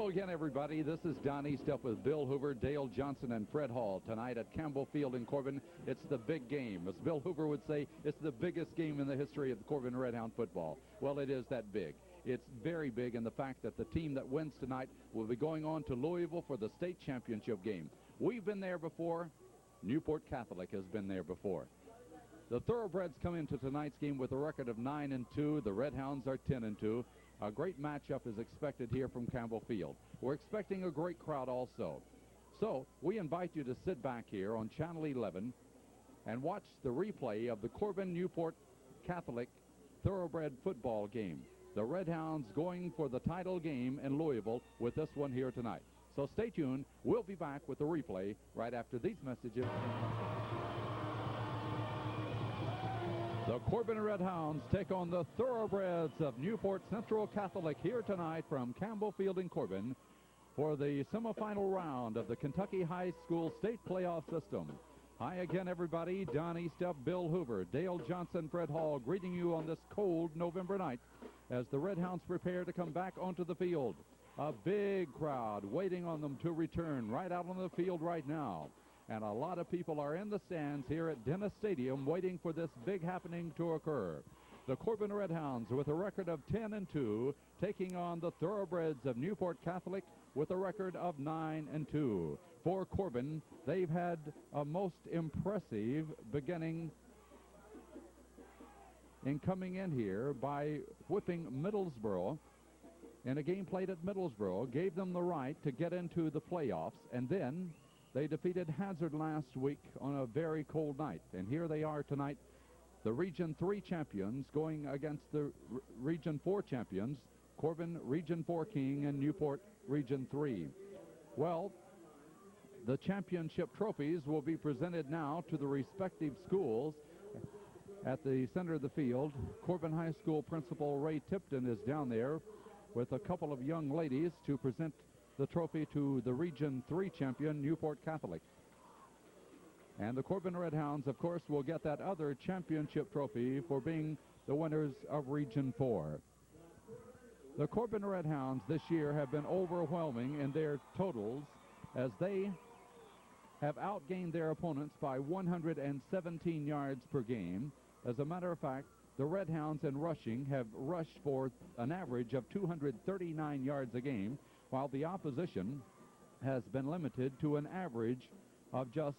Hello again, everybody. This is Don Eastup with Bill Hoover, Dale Johnson, and Fred Hall. Tonight at Campbell Field in Corbin, it's the big game. As Bill Hoover would say, it's the biggest game in the history of Corbin Redhound football. Well, it is that big. It's very big in the fact that the team that wins tonight will be going on to Louisville for the state championship game. We've been there before. Newport Catholic has been there before. The Thoroughbreds come into tonight's game with a record of 9-2. The Redhounds are 10-2. A great matchup is expected here from Campbell Field. We're expecting a great crowd also. So we invite you to sit back here on Channel 11 and watch the replay of the Corbin-Newport Catholic Thoroughbred football game. The Redhounds going for the title game in Louisville with this one here tonight. So stay tuned. We'll be back with the replay right after these messages. The Corbin Redhounds take on the Thoroughbreds of Newport Central Catholic here tonight from Campbell Field in Corbin for the semifinal round of the Kentucky High School State Playoff System. Hi again, everybody. Don Eastup, Bill Hoover, Dale Johnson, Fred Hall greeting you on this cold November night as the Redhounds prepare to come back onto the field. A big crowd waiting on them to return right out on the field right now. And a lot of people are in the stands here at Dennis Stadium waiting for this big happening to occur. The Corbin Redhounds with a record of 10-2 taking on the Thoroughbreds of Newport Catholic with a record of 9-2. For Corbin, they've had a most impressive beginning in coming in here by whipping Middlesboro in a game played at Middlesboro, gave them the right to get into the playoffs, and then they defeated Hazard last week on a very cold night. And here they are tonight, the Region 3 champions going against the Region 4 champions, Corbin Region 4 King and Newport Region 3. Well, the championship trophies will be presented now to the respective schools. At the center of the field, Corbin High School Principal Ray Tipton is down there with a couple of young ladies to present the trophy to the Region 3 champion, Newport Catholic. And the Corbin Redhounds, of course, will get that other championship trophy for being the winners of Region 4. The Corbin Redhounds this year have been overwhelming in their totals as they have outgained their opponents by 117 yards per game. As a matter of fact, the Redhounds in rushing have rushed for an average of 239 yards a game, while the opposition has been limited to an average of just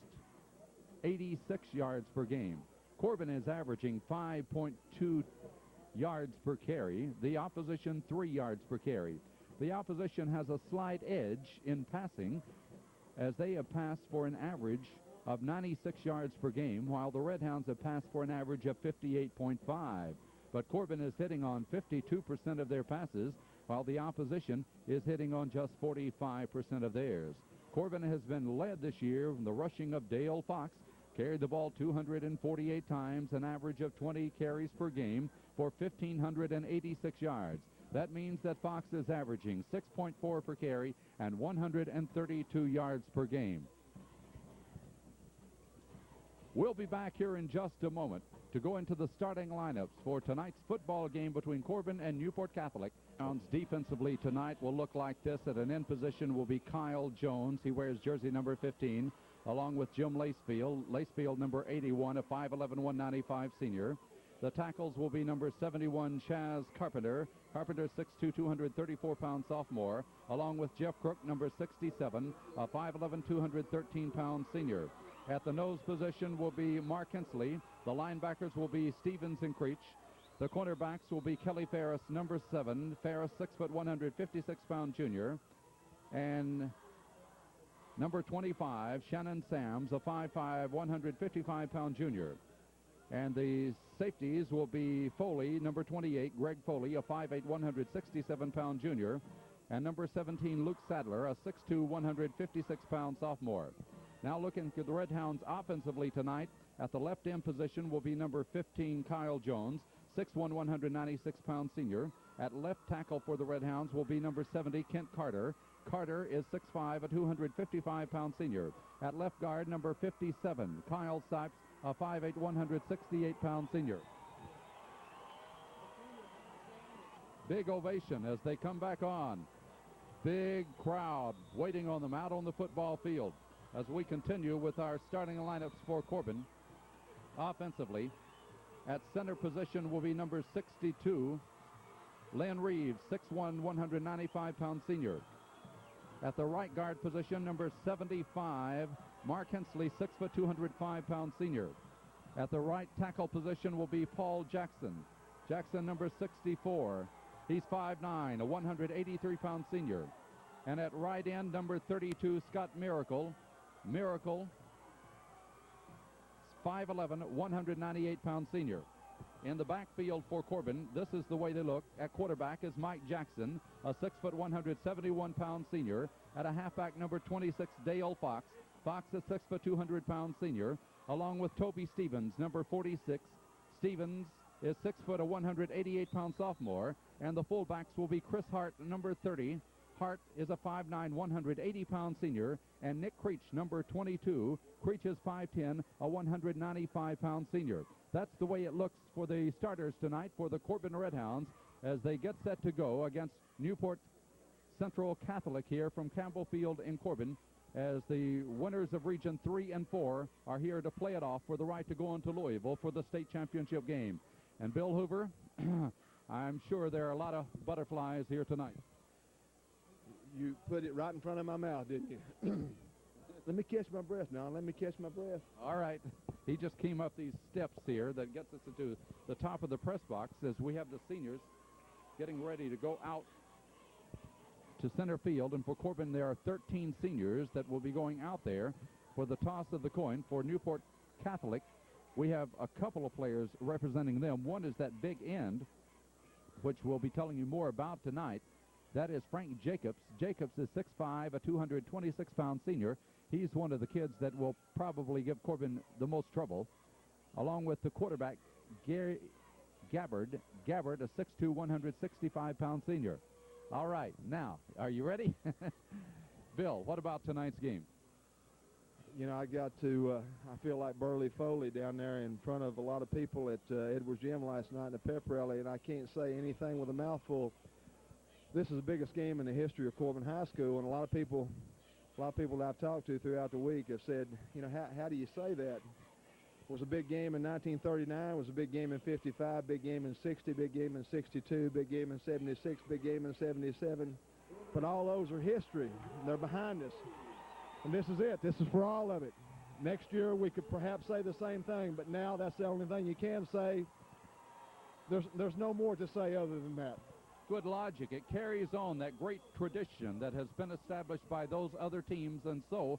86 yards per game. Corbin is averaging 5.2 yards per carry, the opposition 3 yards per carry. The opposition has a slight edge in passing as they have passed for an average of 96 yards per game, while the Redhounds have passed for an average of 58.5. But Corbin is hitting on 52% of their passes, while the opposition is hitting on just 45% of theirs. Corbin has been led this year from the rushing of Dale Fox, carried the ball 248 times, an average of 20 carries per game for 1,586 yards. That means that Fox is averaging 6.4 per carry and 132 yards per game. We'll be back here in just a moment to go into the starting lineups for tonight's football game between Corbin and Newport Catholic. Defensively tonight will look like this. At an end position will be Kyle Jones. He wears jersey number 15, along with Jim Lacefield. Lacefield number 81, a 5'11", 195 senior. The tackles will be number 71, Chaz Carpenter. Carpenter 6'2", 234-pound sophomore, along with Jeff Crook, number 67, a 5'11", 213-pound senior. At the nose position will be Mark Hensley. The linebackers will be Stevens and Creech. The cornerbacks will be Kelly Ferris, number 7. Ferris, 6', 156-pound junior. And number 25, Shannon Sams, a 5'5", 155-pound junior. And the safeties will be Foley, number 28, Greg Foley, a 5'8", 167-pound junior. And number 17, Luke Sadler, a 6'2", 156-pound sophomore. Now looking for the Redhounds offensively tonight, at the left end position will be number 15, Kyle Jones, 6'1", 196-pound senior. At left tackle for the Redhounds will be number 70, Kent Carter. Carter is 6'5", a 255-pound senior. At left guard, number 57, Kyle Sipes, a 5'8", 168-pound senior. Big ovation as they come back on. big crowd waiting on them out on the football field as we continue with our starting lineups for Corbin. Offensively, at center position will be number 62, Len Reeves, 6'1", 195-pound senior. At the right guard position, number 75, Mark Hensley, 6', 205-pound senior. At the right tackle position will be Paul Jackson. Jackson, number 64. He's 5'9", a 183-pound senior. And at right end, number 32, Scott Miracle. Miracle, 5'11", 198-pound senior. In the backfield for Corbin, this is the way they look. At quarterback is Mike Jackson, a 6', 171-pound senior. At a halfback, number 26, Dale Fox. Fox, a 6', 200-pound senior, along with Toby Stevens, number 46. Stevens is 6', a 188-pound sophomore. And the fullbacks will be Chris Hart, number 30. Hart is a 5'9", 180-pound senior, and Nick Creech, number 22. Creech is 5'10", a 195-pound senior. That's the way it looks for the starters tonight for the Corbin Redhounds as they get set to go against Newport Central Catholic here from Campbell Field in Corbin, as the winners of Region 3 and 4 are here to play it off for the right to go on to Louisville for the state championship game. And Bill Hoover, I'm sure there are a lot of butterflies here tonight. You put it right in front of my mouth, didn't you? Let me catch my breath now. Let me catch my breath. All right. He just came up these steps here that gets us into the top of the press box as we have the seniors getting ready to go out to center field. And for Corbin, there are 13 seniors that will be going out there for the toss of the coin. For Newport Catholic, we have a couple of players representing them. One is that big end, which we'll be telling you more about tonight. That is Frank Jacobs. Jacobs is 6'5", a 226-pound senior. He's one of the kids that will probably give Corbin the most trouble, along with the quarterback, Gary Gabbard. Gabbard, a 6'2", 165-pound senior. All right, now, are you ready? Bill, what about tonight's game? You know, I feel like Burley Foley down there in front of a lot of people at Edwards Gym last night in the pep rally, and I can't say anything with a mouthful. This is the biggest game in the history of Corbin High School, and a lot of people that I've talked to throughout the week have said, you know, how do you say that? It was a big game in 1939, it was a big game in 55, big game in 60, big game in 62, big game in 76, big game in 77. But all those are history. They're behind us. And this is it. This is for all of it. Next year we could perhaps say the same thing, but now that's the only thing you can say. There's no more to say other than that. Good logic. It carries on that great tradition that has been established by those other teams, and so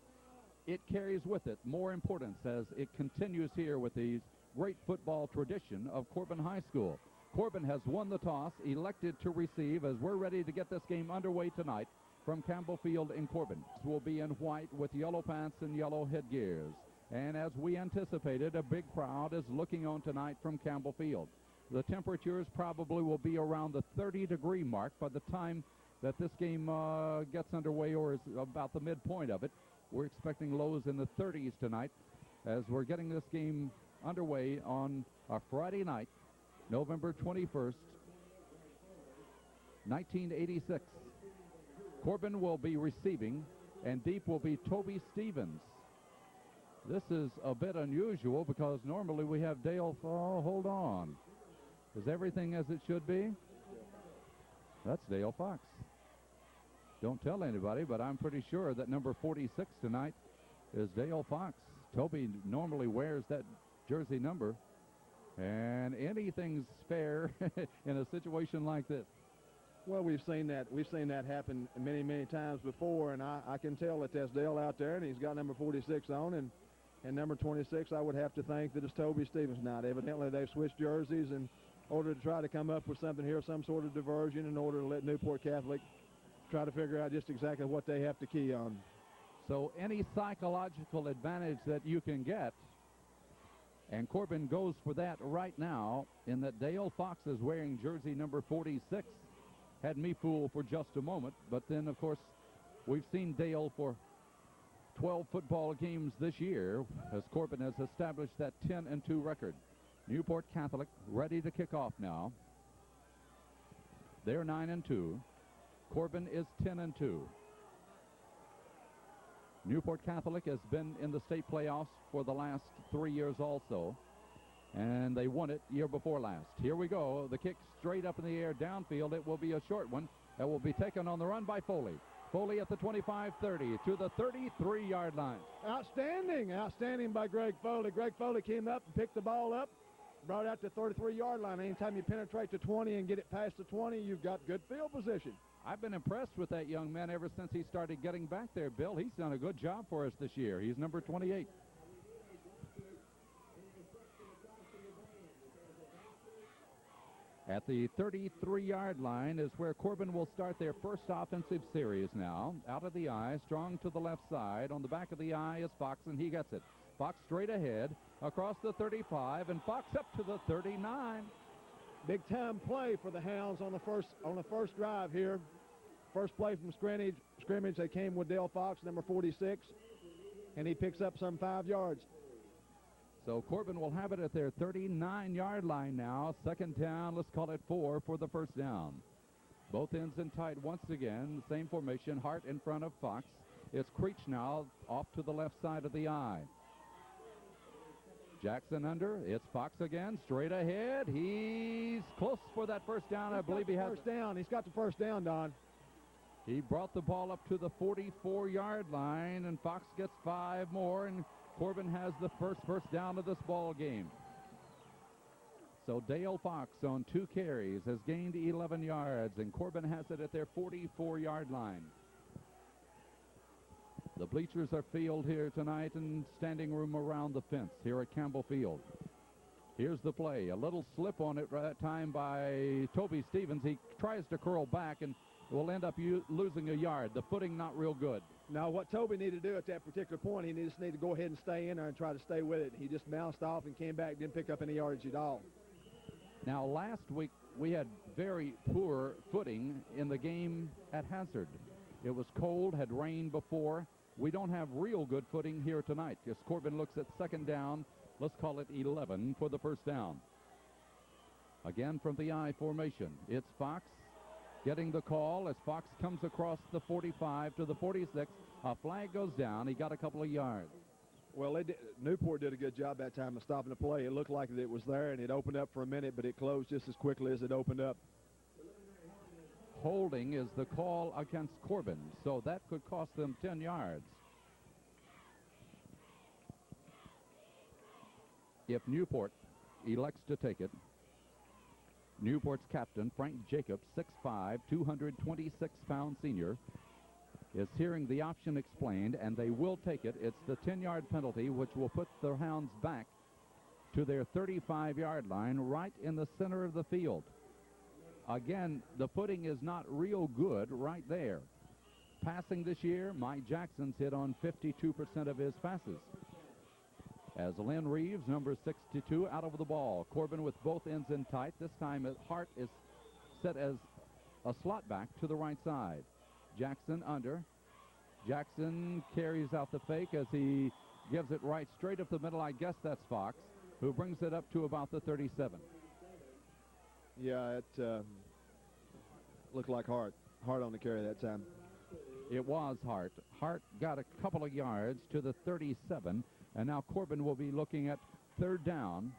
it carries with it more importance as it continues here with the great football tradition of Corbin High School. Corbin has won the toss, elected to receive as we're ready to get this game underway tonight from Campbell Field in Corbin. This will be in white with yellow pants and yellow headgears. And as we anticipated, a big crowd is looking on tonight from Campbell Field. The temperatures probably will be around the 30-degree mark by the time that this game gets underway, or is about the midpoint of it. We're expecting lows in the 30s tonight as we're getting this game underway on a Friday night, November 21st, 1986. Corbin will be receiving, and deep will be Toby Stevens. This is a bit unusual because normally we have Dale. Oh, hold on. Is everything as it should be? That's Dale Fox. Don't tell anybody, but I'm pretty sure that number 46 tonight is Dale Fox. Toby normally wears that jersey number, and anything's fair in a situation like this. Well, we've seen that happen many, many times before, and I can tell that there's Dale out there, and he's got number 46 on, and number 26, I would have to think that it's Toby Stevens now. Evidently, they've switched jerseys in order to try to come up with something here, some sort of diversion, in order to let Newport Catholic try to figure out just exactly what they have to key on. So any psychological advantage that you can get, and Corbin goes for that right now, in that Dale Fox is wearing jersey number 46. Had me fooled for just a moment, but then, of course, we've seen Dale for 12 football games this year as Corbin has established that 10-2 record. Newport Catholic ready to kick off now. They're 9-2. Corbin is 10-2. Newport Catholic has been in the state playoffs for the last 3 years also, and they won it year before last. Here we go. The kick straight up in the air downfield. It will be a short one. That will be taken on the run by Foley. Foley at the 25-30 to the 33-yard line. Outstanding by Greg Foley. Greg Foley came up and picked the ball up, brought it out to the 33-yard line. Anytime you penetrate the 20 and get it past the 20, you've got good field position. I've been impressed with that young man ever since he started getting back there, Bill. He's done a good job for us this year. He's number 28. At the 33-yard line is where Corbin will start their first offensive series now. Out of the eye, strong to the left side. On the back of the eye is Fox, and he gets it. Fox straight ahead, across the 35, and Fox up to the 39. Big-time play for the Hounds on the first drive here. First play from scrimmage, they came with Dale Fox, number 46, and he picks up some 5 yards. So Corbin will have it at their 39-yard line now. Second down, let's call it 4 for the first down. Both ends in tight once again. Same formation, Hart in front of Fox. It's Creech now off to the left side of the eye. Jackson under. It's Fox again, straight ahead. He's close for that first down. I believe he has first down. He's got the first down, Don. He brought the ball up to the 44-yard line, and Fox gets 5 more, and Corbin has the first down of this ball game. So Dale Fox on 2 carries has gained 11 yards, and Corbin has it at their 44-yard line. The bleachers are filled here tonight and standing room around the fence here at Campbell Field. Here's the play. A little slip on it that time by Toby Stevens. He tries to curl back and will end up losing a yard. The footing not real good. Now, what Toby needed to do at that particular point, he just needed to go ahead and stay in there and try to stay with it. He just bounced off and came back, didn't pick up any yardage at all. Now, last week we had very poor footing in the game at Hazard. It was cold, had rained before. We don't have real good footing here tonight. As Corbin looks at second down, let's call it 11 for the first down. Again from the I formation, it's Fox getting the call as Fox comes across the 45 to the 46. A flag goes down. He got a couple of yards. Well, Newport did a good job that time of stopping the play. It looked like it was there, and it opened up for a minute, but it closed just as quickly as it opened up. Holding is the call against Corbin, so that could cost them 10 yards. If Newport elects to take it, Newport's captain, Frank Jacobs, 6'5", 226-pound senior, is hearing the option explained, and they will take it. It's the 10-yard penalty, which will put the Hounds back to their 35-yard line right in the center of the field. Again, the footing is not real good right there. Passing this year, Mike Jackson's hit on 52% of his passes. As Lynn Reeves, number 62, out of the ball. Corbin with both ends in tight. This time Hart is set as a slot back to the right side. Jackson under. Jackson carries out the fake as he gives it right straight up the middle. I guess that's Fox, who brings it up to about the 37. Yeah, it looked like Hart on the carry that time. It was Hart. Hart got a couple of yards to the 37, and now Corbin will be looking at third down.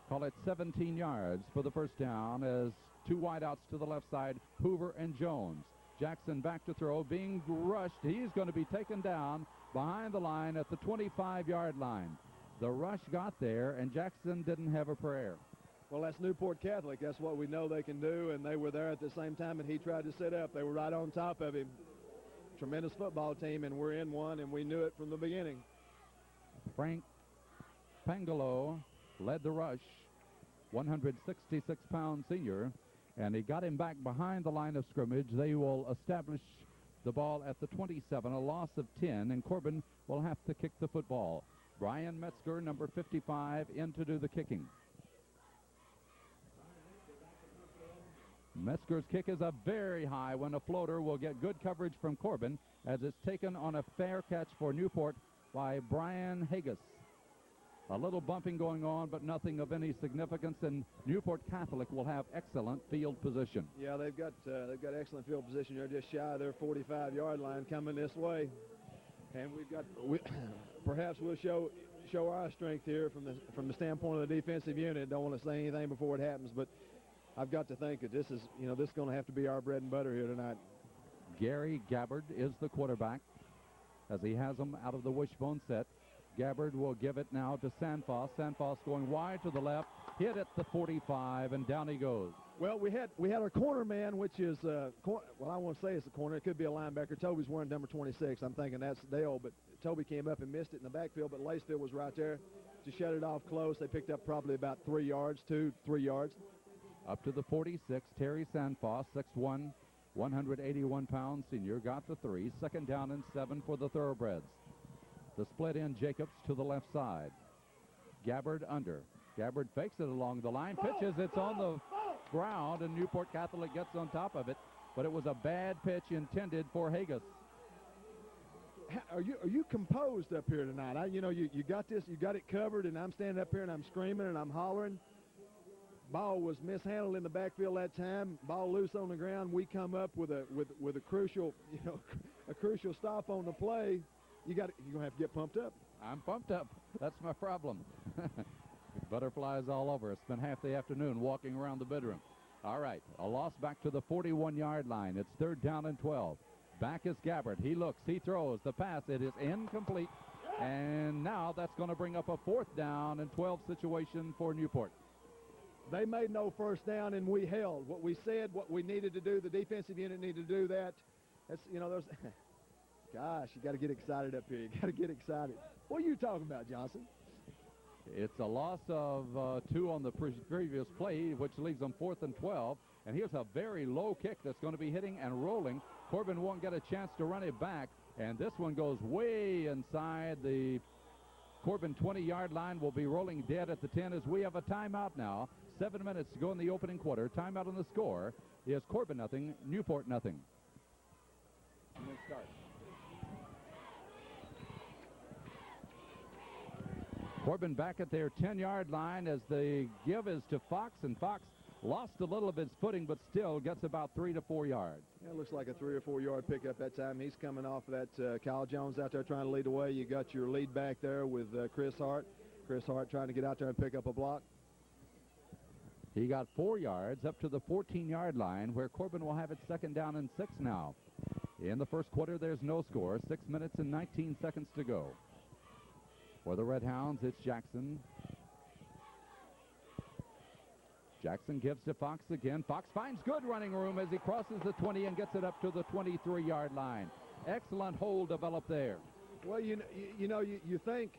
Call it 17 yards for the first down as 2 wideouts to the left side, Hoover and Jones. Jackson back to throw, being rushed. He's going to be taken down behind the line at the 25-yard line. The rush got there, and Jackson didn't have a prayer. Well, that's Newport Catholic. That's what we know they can do, and they were there at the same time, and he tried to sit up. They were right on top of him. Tremendous football team, and we're in one, and we knew it from the beginning. Frank Pangolo led the rush, 166-pound senior, and he got him back behind the line of scrimmage. They will establish the ball at the 27, a loss of 10, and Corbin will have to kick the football. Brian Metzger, number 55, in to do the kicking. Metzger's kick is a very high one. A floater will get good coverage from Corbin as it's taken on a fair catch for Newport by Brian Haggis. A little bumping going on, but nothing of any significance, and Newport Catholic will have excellent field position. Yeah, they've got excellent field position. They're just shy of their 45-yard line coming this way, and perhaps we'll show our strength here from the standpoint of the defensive unit. Don't want to say anything before it happens, but I've got to think that this is going to have to be our bread and butter here tonight. Gary Gabbard is the quarterback as he has them out of the wishbone set. Gabbard will give it now to Sanfos. Sanfos going wide to the left, hit at the 45, and down he goes. Well, we had our corner man, which is, I won't say it's a corner. It could be a linebacker. Toby's wearing number 26. I'm thinking that's Dale, but Toby came up and missed it in the backfield, but Lacefield was right there to shut it off close. They picked up probably about 3 yards, 2-3 yards. Up to the 46, Terry Sanfos, 6'1", 181-pound senior, got the 3. Second down and 7 for the Thoroughbreds. The split in Jacobs to the left side. Gabbard under. Gabbard fakes it along the line, pitches, it's on the ground, and Newport Catholic gets on top of it, but it was a bad pitch intended for Haggis. Are you composed up here tonight? You got this, you got it covered, and I'm standing up here and I'm screaming and I'm hollering. Ball was mishandled in the backfield that time. Ball loose on the ground. We come up with a crucial, a crucial stop on the play. You're gonna have to get pumped up. I'm pumped up. That's my problem. Butterflies all over. I spent half the afternoon walking around the bedroom. All right, a loss back to the 41-yard line. It's third down and 12. Back is Gabbard. He looks, he throws. The pass, it is incomplete. And now that's going to bring up a fourth down and 12 situation for Newport. They made no first down, and we held. What we said, what we needed to do, the defensive unit needed to do that. That's, there's... Gosh, you got to get excited up here. You got to get excited. What are you talking about, Johnson? It's a loss of 2 on the previous play, which leaves them 4th and 12. And here's a very low kick that's going to be hitting and rolling. Corbin won't get a chance to run it back, and this one goes way inside the Corbin 20-yard line. Will be rolling dead at the 10 as we have a timeout now. 7 minutes to go in the opening quarter. Timeout on the score is Corbin nothing, Newport nothing. And then start. Corbin back at their 10-yard line as the give is to Fox, and Fox lost a little of his footing, but still gets about 3 to 4 yards. Yeah, it looks like a 3 or 4 yard pickup that time. He's coming off of that Kyle Jones out there trying to lead the way. You got your lead back there with Chris Hart. Chris Hart trying to get out there and pick up a block. He got 4 yards up to the 14-yard line, where Corbin will have it second down and 6 now. In the first quarter, there's no score. 6 minutes and 19 seconds to go. For the Red Hounds, it's Jackson. Jackson gives to Fox again. Fox finds good running room as he crosses the 20 and gets it up to the 23-yard line. Excellent hold developed there. Well, you think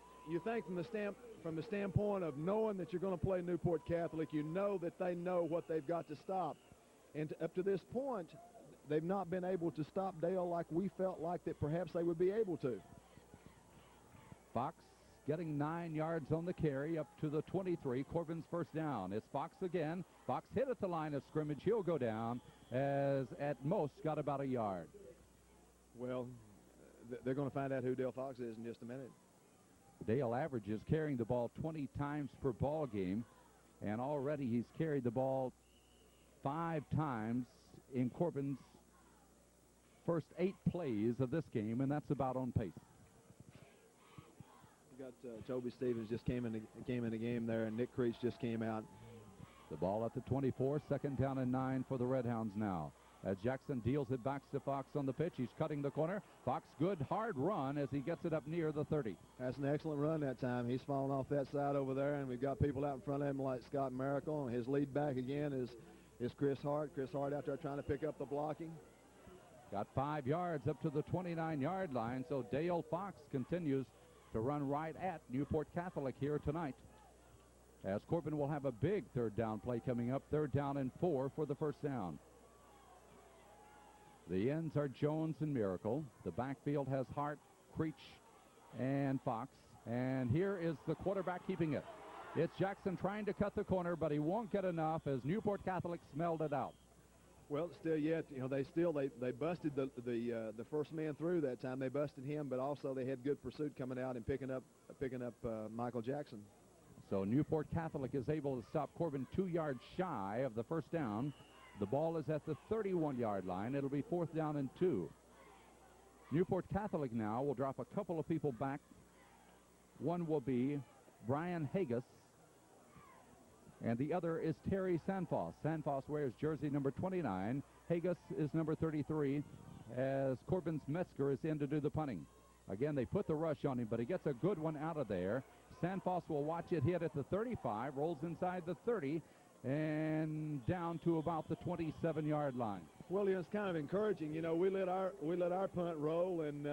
from the standpoint of knowing that you're going to play Newport Catholic, you know that they know what they've got to stop. And up to this point, they've not been able to stop Dale like we felt like that perhaps they would be able to. Fox getting 9 yards on the carry up to the 23. Corbin's first down. It's Fox again. Fox hit at the line of scrimmage. He'll go down as at most got about a yard. Well, they're going to find out who Dale Fox is in just a minute. Dale averages carrying the ball 20 times per ball game, and already he's carried the ball 5 times in Corbin's first 8 plays of this game, and that's about on pace. You got Toby Stevens just came in the game there, and Nick Creech just came out. The ball at the 24, second down and 9 for the Red Hounds now. As Jackson deals it back to Fox on the pitch, he's cutting the corner. Fox, good hard run as he gets it up near the 30. That's an excellent run that time. He's falling off that side over there, and we've got people out in front of him like Scott Miracle. And his lead back again is Chris Hart. Chris Hart out there trying to pick up the blocking. Got 5 yards up to the 29-yard line, so Dale Fox continues to run right at Newport Catholic here tonight. As Corbin will have a big third down play coming up, third down and 4 for the first down. The ends are Jones and Miracle. The backfield has Hart, Creech, and Fox. And here is the quarterback keeping it. It's Jackson trying to cut the corner, but he won't get enough as Newport Catholic smelled it out. Well, still yet, they busted the first man through that time. They busted him, but also they had good pursuit coming out and picking up Michael Jackson. So Newport Catholic is able to stop Corbin 2 yards shy of the first down. The ball is at the 31-yard line. It'll be 4th down and 2. Newport Catholic now will drop a couple of people back. One will be Brian Hagus, and the other is Terry Sanfoss. Sanfoss wears jersey number 29. Hagus is number 33, as Corbin's Metzger is in to do the punting. Again, they put the rush on him, but he gets a good one out of there. Sanfoss will watch it hit at the 35, rolls inside the 30, and down to about the 27-yard line. Well, it's kind of encouraging. You know, we let our punt roll, and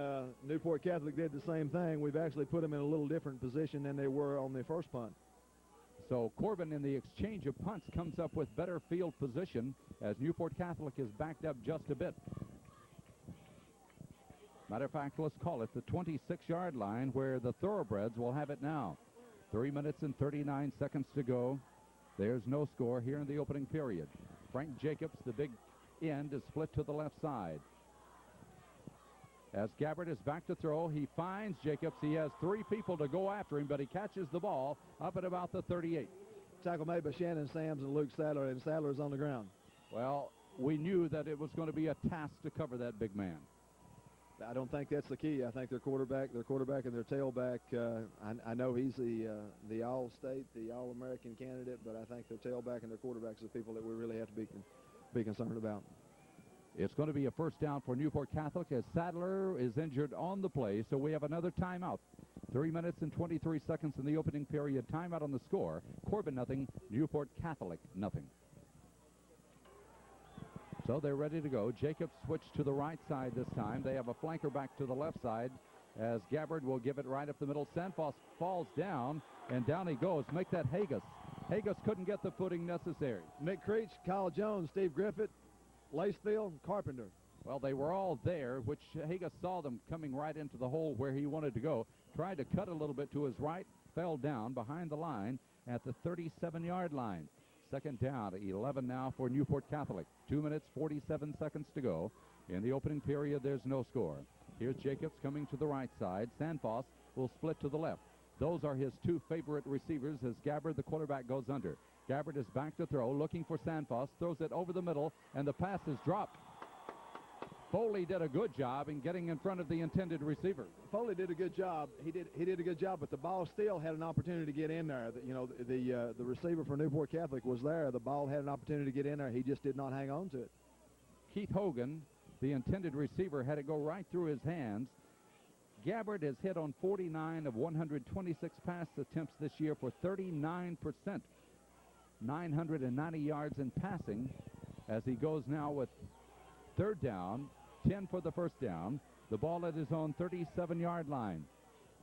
Newport Catholic did the same thing. We've actually put them in a little different position than they were on their first punt. So Corbin, in the exchange of punts, comes up with better field position as Newport Catholic is backed up just a bit. Matter of fact, let's call it the 26-yard line, where the Thoroughbreds will have it now. 3 minutes and 39 seconds to go. There's no score here in the opening period. Frank Jacobs, the big end, is split to the left side. As Gabbard is back to throw, he finds Jacobs. He has 3 people to go after him, but he catches the ball up at about the 38. Tackle made by Shannon Sams and Luke Sadler, and Sadler is on the ground. Well, we knew that it was going to be a task to cover that big man. I don't think that's the key. I think their quarterback and their tailback, I know he's the All-State, the All-American candidate, but I think their tailback and their quarterbacks are the people that we really have to be concerned about. It's going to be a first down for Newport Catholic as Sadler is injured on the play, so we have another timeout. 3 minutes and 23 seconds in the opening period. Timeout on the score. Corbin nothing, Newport Catholic nothing. So they're ready to go. Jacobs switched to the right side this time. They have a flanker back to the left side as Gabbard will give it right up the middle. Sanfoss falls down, and down he goes. Make that Hagus. Hagus couldn't get the footing necessary. Nick Creech, Kyle Jones, Steve Griffith, Lacefield, and Carpenter. Well, they were all there, which Hagus saw them coming right into the hole where he wanted to go. Tried to cut a little bit to his right, fell down behind the line at the 37-yard line. Second down, 11 now for Newport Catholic. 2 minutes, 47 seconds to go. In the opening period, there's no score. Here's Jacobs coming to the right side. Sanfoss will split to the left. Those are his 2 favorite receivers as Gabbard, the quarterback, goes under. Gabbard is back to throw, looking for Sanfoss, throws it over the middle, and the pass is dropped. Foley did a good job in getting in front of the intended receiver. Foley did a good job. He did a good job, but the ball still had an opportunity to get in there. The receiver for Newport Catholic was there. The ball had an opportunity to get in there. He just did not hang on to it. Keith Hogan, the intended receiver, had it go right through his hands. Gabbard has hit on 49 of 126 pass attempts this year for 39%. 990 yards in passing as he goes now with third down, 10 for the first down. The ball at his own 37-yard line.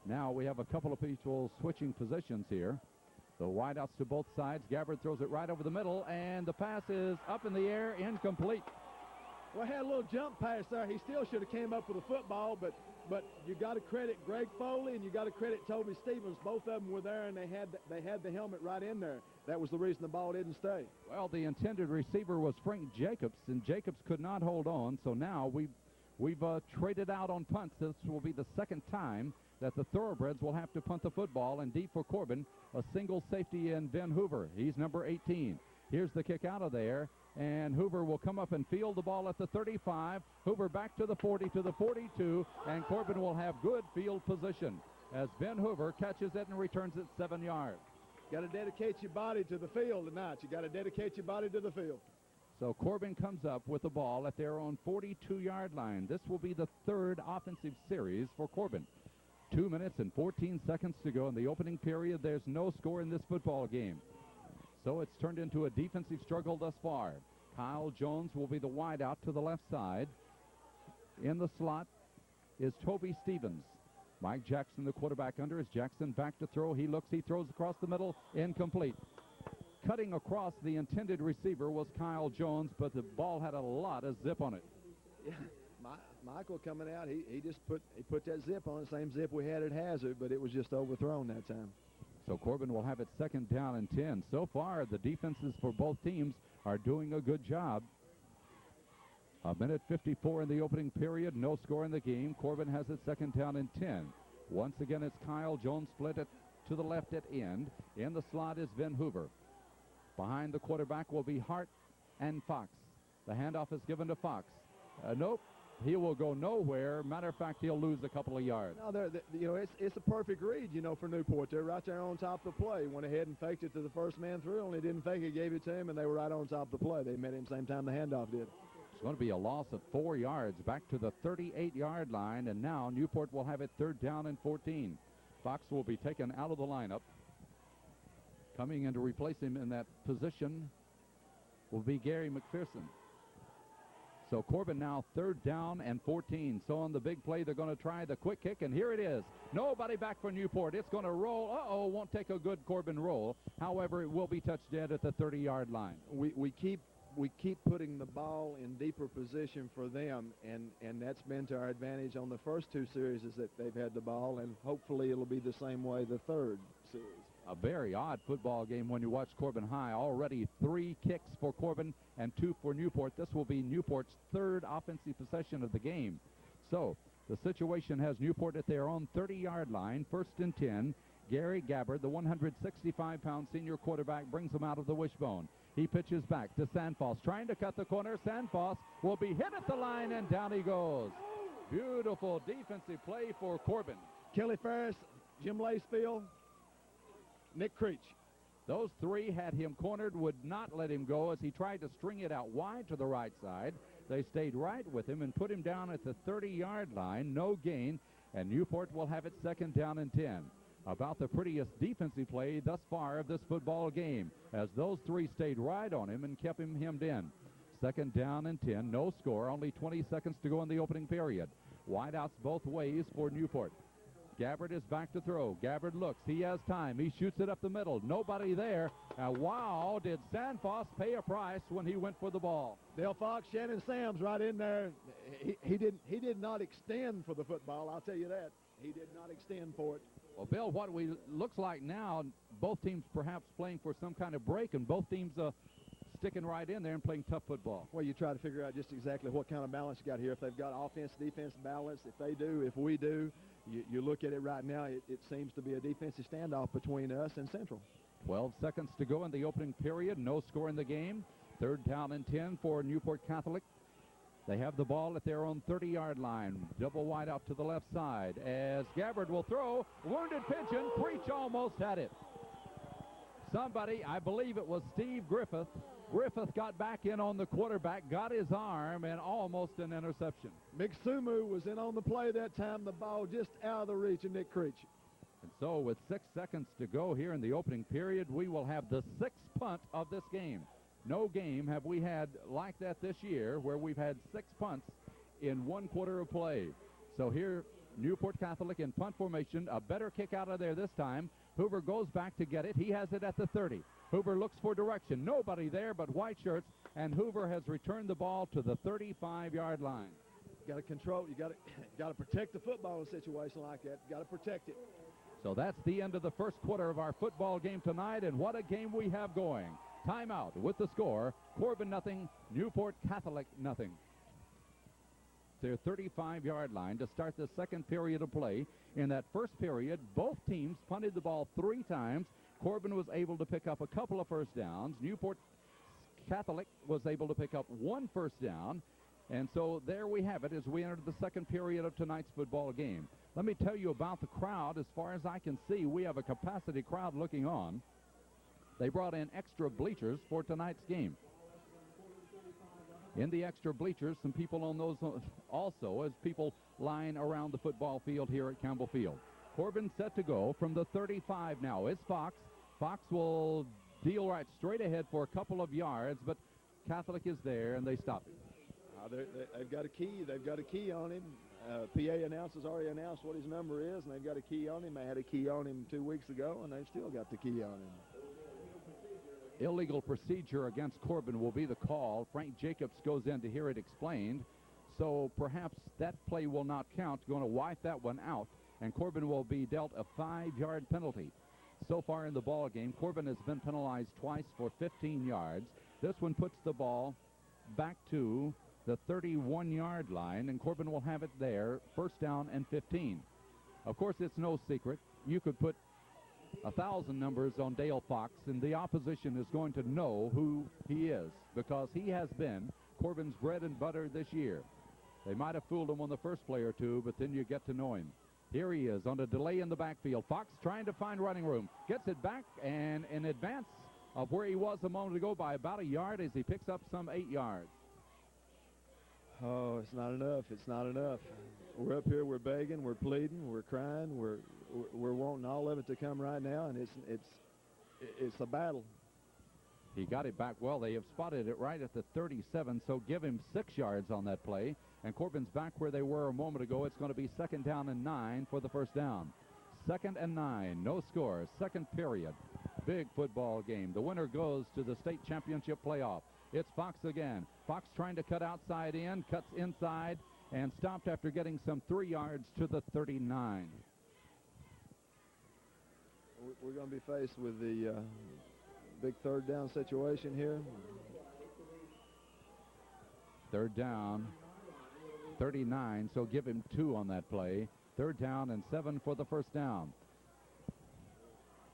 Now we have a couple of people switching positions here. The wideouts to both sides. Gabbard throws it right over the middle, and the pass is up in the air, incomplete. Well, had a little jump pass there. He still should have came up with a football, but you got to credit Greg Foley and you got to credit Toby Stevens. Both of them were there, and they had the helmet right in there. That was the reason the ball didn't stay. Well, the intended receiver was Frank Jacobs, and Jacobs could not hold on. So now we've traded out on punts. This will be the second time that the Thoroughbreds will have to punt the football. And deep for Corbin, a single safety in Ben Hoover. He's number 18. Here's the kick out of there. And Hoover will come up and field the ball at the 35. Hoover back to the 40, to the 42, and Corbin will have good field position as Ben Hoover catches it and returns it 7 yards. Got to dedicate your body to the field tonight. You got to dedicate your body to the field. So Corbin comes up with the ball at their own 42-yard line. This will be the third offensive series for Corbin. 2 minutes and 14 seconds to go in the opening period. There's no score in this football game. So it's turned into a defensive struggle thus far. Kyle Jones will be the wideout to the left side. In the slot is Toby Stevens. Mike Jackson, the quarterback, under. Is Jackson back to throw? He looks, he throws across the middle, incomplete. Cutting across the intended receiver was Kyle Jones, but the ball had a lot of zip on it. Yeah, Michael coming out, he just put that zip on it, same zip we had at Hazard, but it was just overthrown that time. So Corbin will have it second down and 10. So far, the defenses for both teams are doing a good job. A minute 54 in the opening period. No score in the game. Corbin has it second down and 10. Once again, it's Kyle Jones split at to the left at end. In the slot is Ben Hoover. Behind the quarterback will be Hart and Fox. The handoff is given to Fox. Nope. He will go nowhere. Matter of fact, he'll lose a couple of yards. No, it's a perfect read, for Newport. They're right there on top of the play. Went ahead and faked it to the first man through. Only didn't fake it, gave it to him, and they were right on top of the play. They met him same time the handoff did. It's going to be a loss of 4 yards back to the 38-yard line, and now Newport will have it 3rd down and 14. Fox will be taken out of the lineup. Coming in to replace him in that position will be Gary McPherson. So Corbin now 3rd down and 14. So on the big play, they're going to try the quick kick, and here it is. Nobody back for Newport. It's going to roll. Uh-oh, won't take a good Corbin roll. However, it will be touched dead at the 30-yard line. We keep putting the ball in deeper position for them, and that's been to our advantage on the first 2 series that they've had the ball, and hopefully it'll be the same way the 3rd series. A very odd football game when you watch Corbin High. Already 3 kicks for Corbin and 2 for Newport. This will be Newport's 3rd offensive possession of the game. So the situation has Newport at their own 30-yard line, 1st and 10. Gary Gabbard, the 165-pound senior quarterback, brings them out of the wishbone. He pitches back to Sandfoss, trying to cut the corner. Sandfoss will be hit at the line, and down he goes. Beautiful defensive play for Corbin. Kelly Ferris, Jim Lacefield, Nick Creech. Those 3 had him cornered, would not let him go as he tried to string it out wide to the right side. They stayed right with him and put him down at the 30-yard line. No gain, and Newport will have it 2nd down and 10. About the prettiest defensive play thus far of this football game, as those 3 stayed right on him and kept him hemmed in. 2nd down and 10, no score, only 20 seconds to go in the opening period. Wideouts both ways for Newport. Gabbard is back to throw. Gabbard looks. He has time. He shoots it up the middle. Nobody there. And wow, did Sandfoss pay a price when he went for the ball. Dale Fox, Shannon Sams right in there. He did not extend for the football, I'll tell you that. He did not extend for it. Well, Bill, what we looks like now, both teams perhaps playing for some kind of break, and both teams sticking right in there and playing tough football. Well, you try to figure out just exactly what kind of balance you got here. If they've got offense, defense balance, if they do, if we do, you look at it right now, it seems to be a defensive standoff between us and Central. 12 seconds to go in the opening period. No score in the game. 3rd down and 10 for Newport Catholic. They have the ball at their own 30-yard line. Double wide out to the left side as Gabbard will throw. Wounded pigeon. Creech almost had it. Somebody, I believe it was Steve Griffith. Griffith got back in on the quarterback, got his arm, and almost an interception. McSumu was in on the play that time. The ball just out of the reach of Nick Creech. And so with 6 seconds to go here in the opening period, we will have the 6th punt of this game. No game have we had like that this year where we've had 6 punts in 1 quarter of play. So here, Newport Catholic in punt formation, a better kick out of there this time. Hoover goes back to get it. He has it at the 30. Hoover looks for direction. Nobody there but white shirts, and Hoover has returned the ball to the 35-yard line. You got to control. You got to protect the football in a situation like that. You got to protect it. So that's the end of the first quarter of our football game tonight, and what a game we have going. Timeout with the score, Corbin nothing, Newport Catholic nothing. Their 35-yard line to start the second period of play. In that first period, both teams punted the ball 3 times. Corbin was able to pick up a couple of first downs. Newport Catholic was able to pick up 1 first down. And so there we have it as we enter the second period of tonight's football game. Let me tell you about the crowd. As far as I can see, we have a capacity crowd looking on. They brought in extra bleachers for tonight's game. In the extra bleachers, some people on those also as people line around the football field here at Campbell Field. Corbin set to go from the 35 now. It's Fox. Fox will deal right straight ahead for a couple of yards, but Catholic is there, and they stop it. They've got a key. They've got a key on him. PA announcer's already announced what his number is, and they've got a key on him. They had a key on him 2 weeks ago, and they've still got the key on him. Illegal procedure against Corbin will be the call. Frank Jacobs goes in to hear it explained. So perhaps that play will not count. Going to wipe that one out, and Corbin will be dealt a 5-yard penalty. So far in the ball game, Corbin has been penalized twice for 15 yards. This one puts the ball back to the 31-yard line, and Corbin will have it there, 1st down and 15. Of course, it's no secret. You could put 1,000 numbers on Dale Fox, and the opposition is going to know who he is because he has been Corbin's bread and butter this year. They might have fooled him on the first play or two, but then you get to know him. Here he is on a delay in the backfield. Fox trying to find running room. Gets it back and in advance of where he was a moment ago by about a yard as he picks up some 8 yards. Oh, it's not enough. It's not enough. We're up here, we're begging, we're pleading, we're crying, we're wanting all of it to come right now, and it's a battle. He got it back well. They have spotted it right at the 37, so give him 6 yards on that play. And Corbin's back where they were a moment ago. It's going to be 2nd down and 9 for the first down. 2nd and 9, no score, second period. Big football game. The winner goes to the state championship playoff. It's Fox again. Fox trying to cut outside in, cuts inside, and stopped after getting some 3 yards to the 39. We're going to be faced with the big 3rd down situation here. 3rd down, 39, so give him 2 on that play. 3rd down and 7 for the first down.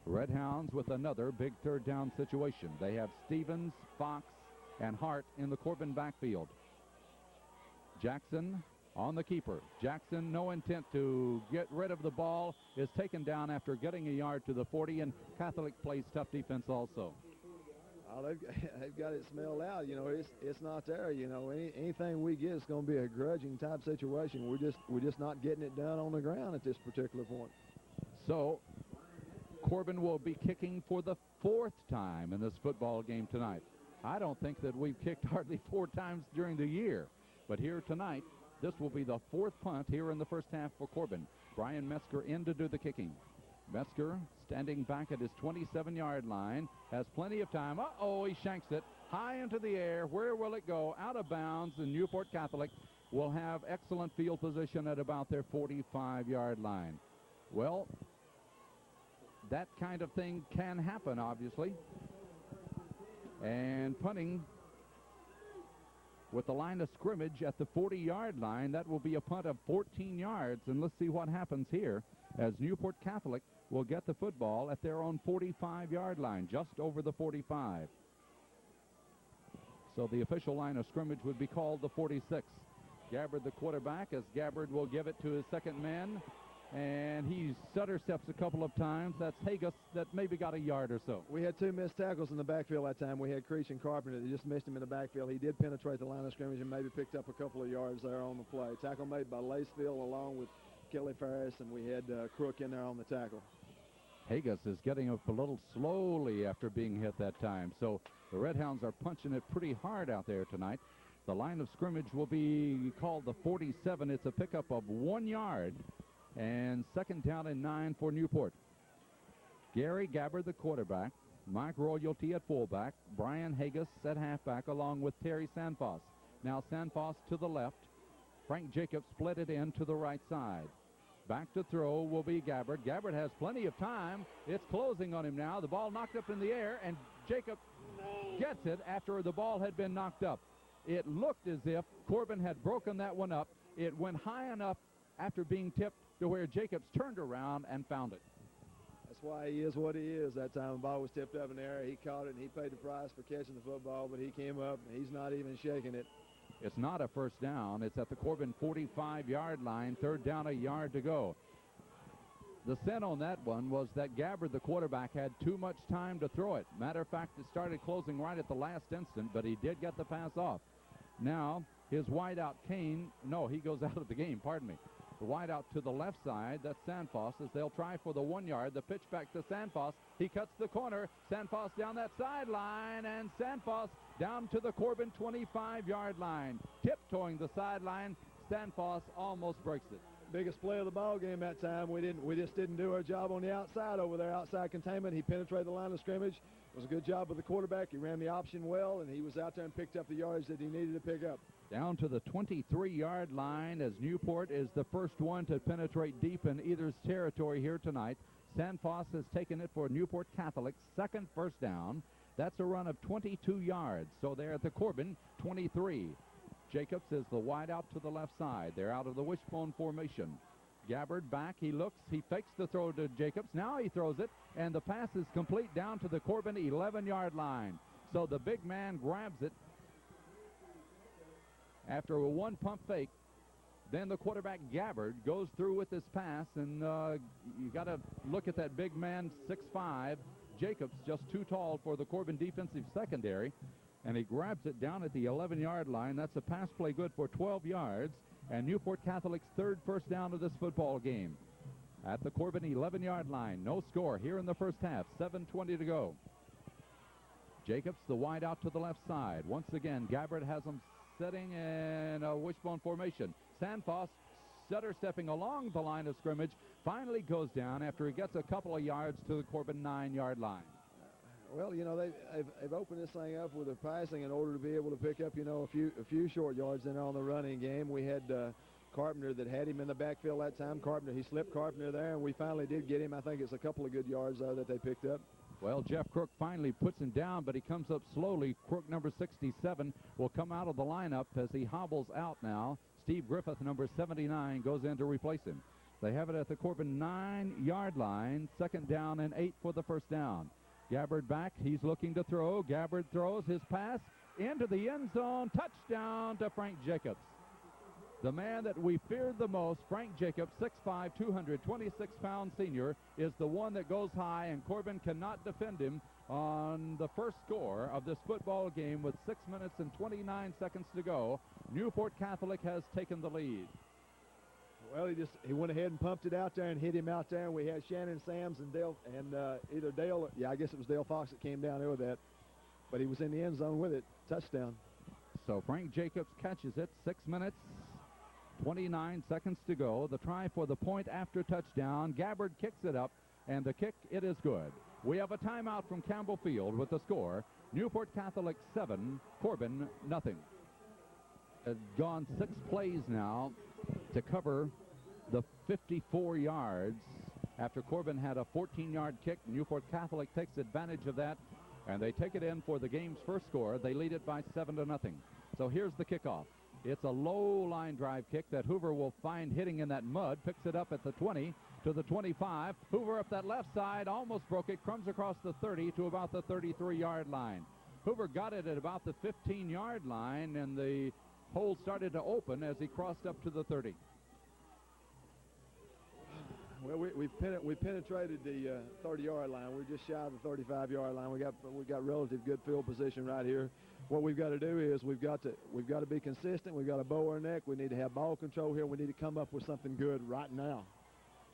Red Hounds with another big 3rd down situation. They have Stevens, Fox, and Hart in the Corbin backfield. Jackson on the keeper. Jackson, no intent to get rid of the ball, is taken down after getting a yard to the 40, and Catholic plays tough defense also. Oh, they've got it smelled out. You know, it's not there. You know, anything we get is going to be a grudging type situation. We're just not getting it done on the ground at this particular point. So Corbin will be kicking for the 4th time in this football game tonight. I don't think that we've kicked hardly 4 times during the year, but here tonight, this will be the 4th punt here in the first half for Corbin. Brian Metzger in to do the kicking. Metzger standing back at his 27-yard line, has plenty of time. Uh-oh, he shanks it high into the air. Where will it go? Out of bounds, and Newport Catholic will have excellent field position at about their 45-yard line. Well, that kind of thing can happen, obviously. And punting with the line of scrimmage at the 40-yard line, that will be a punt of 14 yards. And let's see what happens here as Newport Catholic will get the football at their own 45-yard line, just over the 45. So the official line of scrimmage would be called the 46. Gabbard, the quarterback, as Gabbard will give it to his second man. And he stutter steps a couple of times. That's Hagus that maybe got a yard or so. We had 2 missed tackles in the backfield that time. We had Creech and Carpenter that just missed him in the backfield. He did penetrate the line of scrimmage and maybe picked up a couple of yards there on the play. Tackle made by Laceville along with Kelly Ferris, and we had Crook in there on the tackle. Hagus is getting up a little slowly after being hit that time. So the Red Hounds are punching it pretty hard out there tonight. The line of scrimmage will be called the 47. It's a pickup of 1 yard. And 2nd down and 9 for Newport. Gary Gabbard, the quarterback. Mike Royalty at fullback. Brian Hagus at halfback, along with Terry Sanfos. Now Sanfos to the left. Frank Jacobs split it in to the right side. Back to throw will be Gabbard. Gabbard has plenty of time. It's closing on him now. The ball knocked up in the air, and Jacob gets it after the ball had been knocked up. It looked as if Corbin had broken that one up. It went high enough after being tipped to where Jacobs turned around and found it. That's why he is what he is. That time the ball was tipped up in the air. He caught it, and he paid the price for catching the football, but he came up, and he's not even shaking it. It's not a first down. It's at the Corbin 45-yard line. 3rd down, a yard to go. The sin on that one was that Gabbard, the quarterback, had too much time to throw it. Matter of fact, it started closing right at the last instant, but he did get the pass off. Now, his wideout Kane, no, he goes out of the game, pardon me. The wide out to the left side, that's Sanfos, as they'll try for the 1 yard. The pitch back to Sanfos. He cuts the corner. Sanfos down that sideline, and Sanfos down to the Corbin 25-yard line. Tiptoeing the sideline, Sanfos almost breaks it. Biggest play of the ball game that time. We just didn't do our job on the outside over there, outside containment. He penetrated the line of scrimmage. It was a good job with the quarterback. He ran the option well, and he was out there and picked up the yards that he needed to pick up. Down to the 23-yard line as Newport is the first one to penetrate deep in either's territory here tonight. Sanfos has taken it for Newport Catholic's 2nd first down. That's a run of 22 yards. So they're at the Corbin 23. Jacobs is the wide out to the left side. They're out of the wishbone formation. Gabbard back, he looks, he fakes the throw to Jacobs. Now he throws it, and the pass is complete down to the Corbin 11-yard line. So the big man grabs it after a one-pump fake. Then the quarterback, Gabbard, goes through with this pass, and you got to look at that big man, 6'5". Jacobs, just too tall for the Corbin defensive secondary, and he grabs it down at the 11-yard line. That's a pass play good for 12 yards, and Newport Catholic's third first down of this football game. At the Corbin 11-yard line, no score here in the first half, 7:20 to go. Jacobs, the wide out to the left side. Once again, Gabbard has him setting in a wishbone formation. Sandfoss, setter stepping along the line of scrimmage, finally goes down after he gets a couple of yards to the Corbin 9-yard line. Well, you know, they've opened this thing up with their passing in order to be able to pick up, you know, a few short yards in on the running game. We had Carpenter that had him in the backfield that time. He slipped Carpenter there, and we finally did get him. I think it's a couple of good yards, though, that they picked up. Well, Jeff Crook finally puts him down, but he comes up slowly. Crook, number 67, will come out of the lineup as he hobbles out now. Steve Griffith, number 79, goes in to replace him. They have it at the Corbin 9-yard line, 2nd down and 8 for the first down. Gabbard back, he's looking to throw. Gabbard throws his pass into the end zone. Touchdown to Frank Jacobs. The man that we feared the most, Frank Jacobs, 6'5", 226-pound senior, is the one that goes high, and Corbin cannot defend him on the first score of this football game with 6 minutes and 29 seconds to go. Newport Catholic has taken the lead. Well, he went ahead and pumped it out there and hit him out there, and we had Shannon Sams and Dale, and either Dale, I guess it was Dale Fox that came down there with that, but he was in the end zone with it. Touchdown. So Frank Jacobs catches it, 6 minutes, 29 seconds to go. The try for the point after touchdown. Gabbard kicks it up, and the kick, it is good. We have a timeout from Campbell Field with the score, Newport Catholic 7, Corbin nothing. It's gone 6 plays now to cover the 54 yards after Corbin had a 14-yard kick. Newport Catholic takes advantage of that, and they take it in for the game's first score. They lead it by 7-0. So here's the kickoff. It's a low line drive kick that Hoover will find hitting in that mud. Picks it up at the 20 to the 25. Hoover up that left side, almost broke it. Crumbs across the 30 to about the 33-yard line. Hoover got it at about the 15-yard line, and the hole started to open as he crossed up to the 30. Well, we penetrated the 30-yard line. We're just shy of the 35-yard line. We got relative good field position right here. What we've got to do is we've got to be consistent. We've got to bow our neck. We need to have ball control here. We need to come up with something good right now.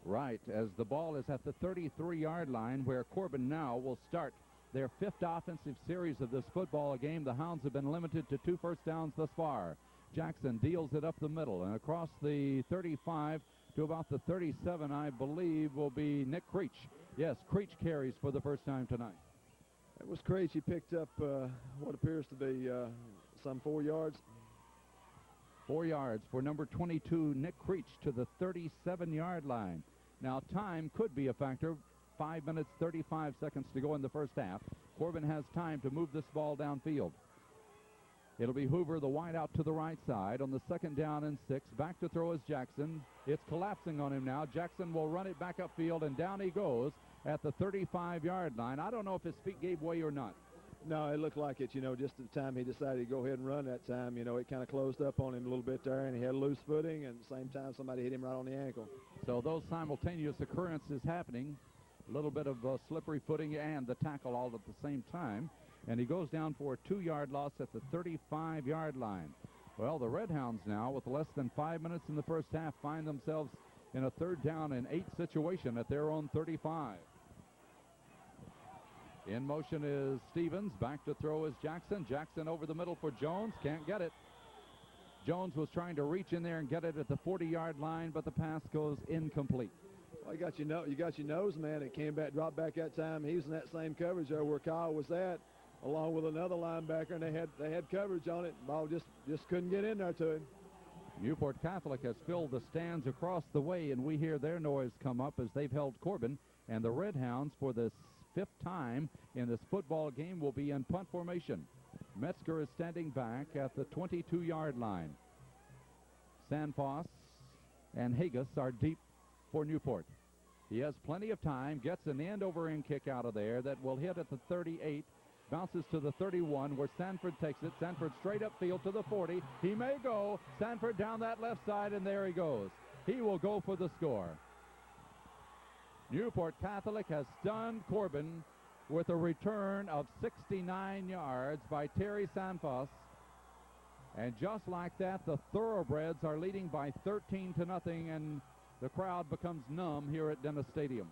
Right, as the ball is at the 33-yard line, where Corbin now will start their 5th offensive series of this football game. The Hounds have been limited to 2 first downs thus far. Jackson deals it up the middle, and across the 35 to about the 37, I believe, will be Nick Creech. Yes, Creech carries for the first time tonight. It was Creech. He picked up what appears to be some 4 yards. 4 yards for number 22, Nick Creech, to the 37-yard line. Now, time could be a factor. 5 minutes, 35 seconds to go in the first half. Corbin has time to move this ball downfield. It'll be Hoover, the wide out to the right side on the 2nd down and 6. Back to throw is Jackson. It's collapsing on him now. Jackson will run it back upfield, and down he goes at the 35-yard line. I don't know if his feet gave way or not. No, it looked like it, you know, just at the time he decided to go ahead and run that time. You know, it kind of closed up on him a little bit there, and he had loose footing, and at the same time somebody hit him right on the ankle. So those simultaneous occurrences happening, a little bit of slippery footing and the tackle all at the same time, and he goes down for a 2-yard loss at the 35-yard line. Well, the Red Hounds now, with less than 5 minutes in the first half, find themselves in a 3rd down and 8 situation at their own 35. In motion is Stevens. Back to throw is Jackson. Jackson over the middle for Jones. Can't get it. Jones was trying to reach in there and get it at the 40-yard line, but the pass goes incomplete. Well, you got your nose man. It came back, dropped back that time. He was in that same coverage there where Kyle was at, along with another linebacker, and they had coverage on it. Ball just couldn't get in there to him. Newport Catholic has filled the stands across the way, and we hear their noise come up as they've held Corbin. And the Red Hounds, for the 5th time in this football game, will be in punt formation. Metzger is standing back at the 22-yard line. Sandfoss and Haggis are deep for Newport. He has plenty of time, gets an end-over-end kick out of there that will hit at the 38, bounces to the 31 where Sanford takes it. Sanford straight upfield to the 40. He may go. Sanford down that left side, and there he goes. He will go for the score. Newport Catholic has stunned Corbin with a return of 69 yards by Terry Sanfos. And just like that, the Thoroughbreds are leading by 13-0, and the crowd becomes numb here at Dennis Stadium.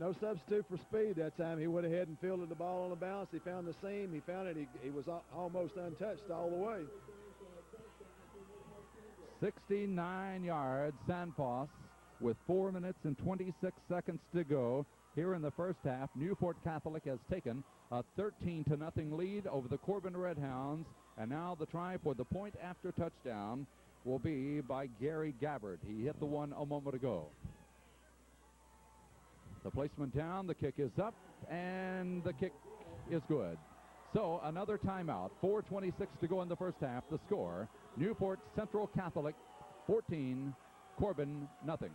No substitute for speed that time. He went ahead and fielded the ball on the bounce. He found the seam. He found it. He was almost untouched all the way. 69 yards, Sanfos, with 4 minutes and 26 seconds to go here in the first half. Newport Catholic has taken a 13-0 lead over the Corbin Redhounds, and now the try for the point after touchdown will be by Gary Gabbard. He hit the one a moment ago. The placement down, the kick is up, and the kick is good. So another timeout. 4:26 to go in the first half. The score, Newport Central Catholic 14, Corbin nothing.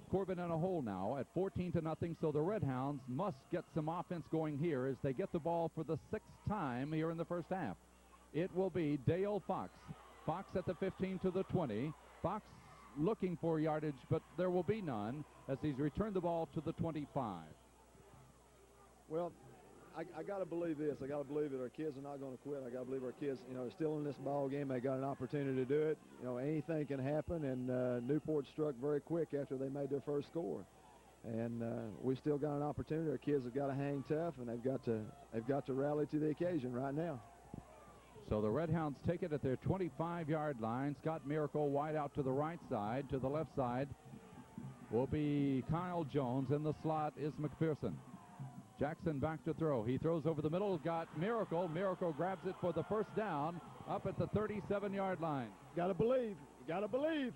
Corbin in a hole now at 14-0, so the Redhounds must get some offense going here as they get the ball for the 6th time here in the first half. It will be Dale Fox. Fox at the 15 to the 20. Fox looking for yardage, but there will be none as he's returned the ball to the 25. Well, I got to believe this. I got to believe that our kids are not going to quit. I got to believe our kids, are still in this ball game. They got an opportunity to do it. Anything can happen, and Newport struck very quick after they made their first score. And we still got an opportunity. Our kids have got to hang tough, and they've got to rally to the occasion right now. So the Redhounds take it at their 25-yard line. Scott Miracle wide out to the right side. To the left side will be Kyle Jones. In the slot is McPherson. Jackson back to throw. He throws over the middle. Got Miracle. Miracle grabs it for the first down up at the 37-yard line. Got to believe. Got to believe.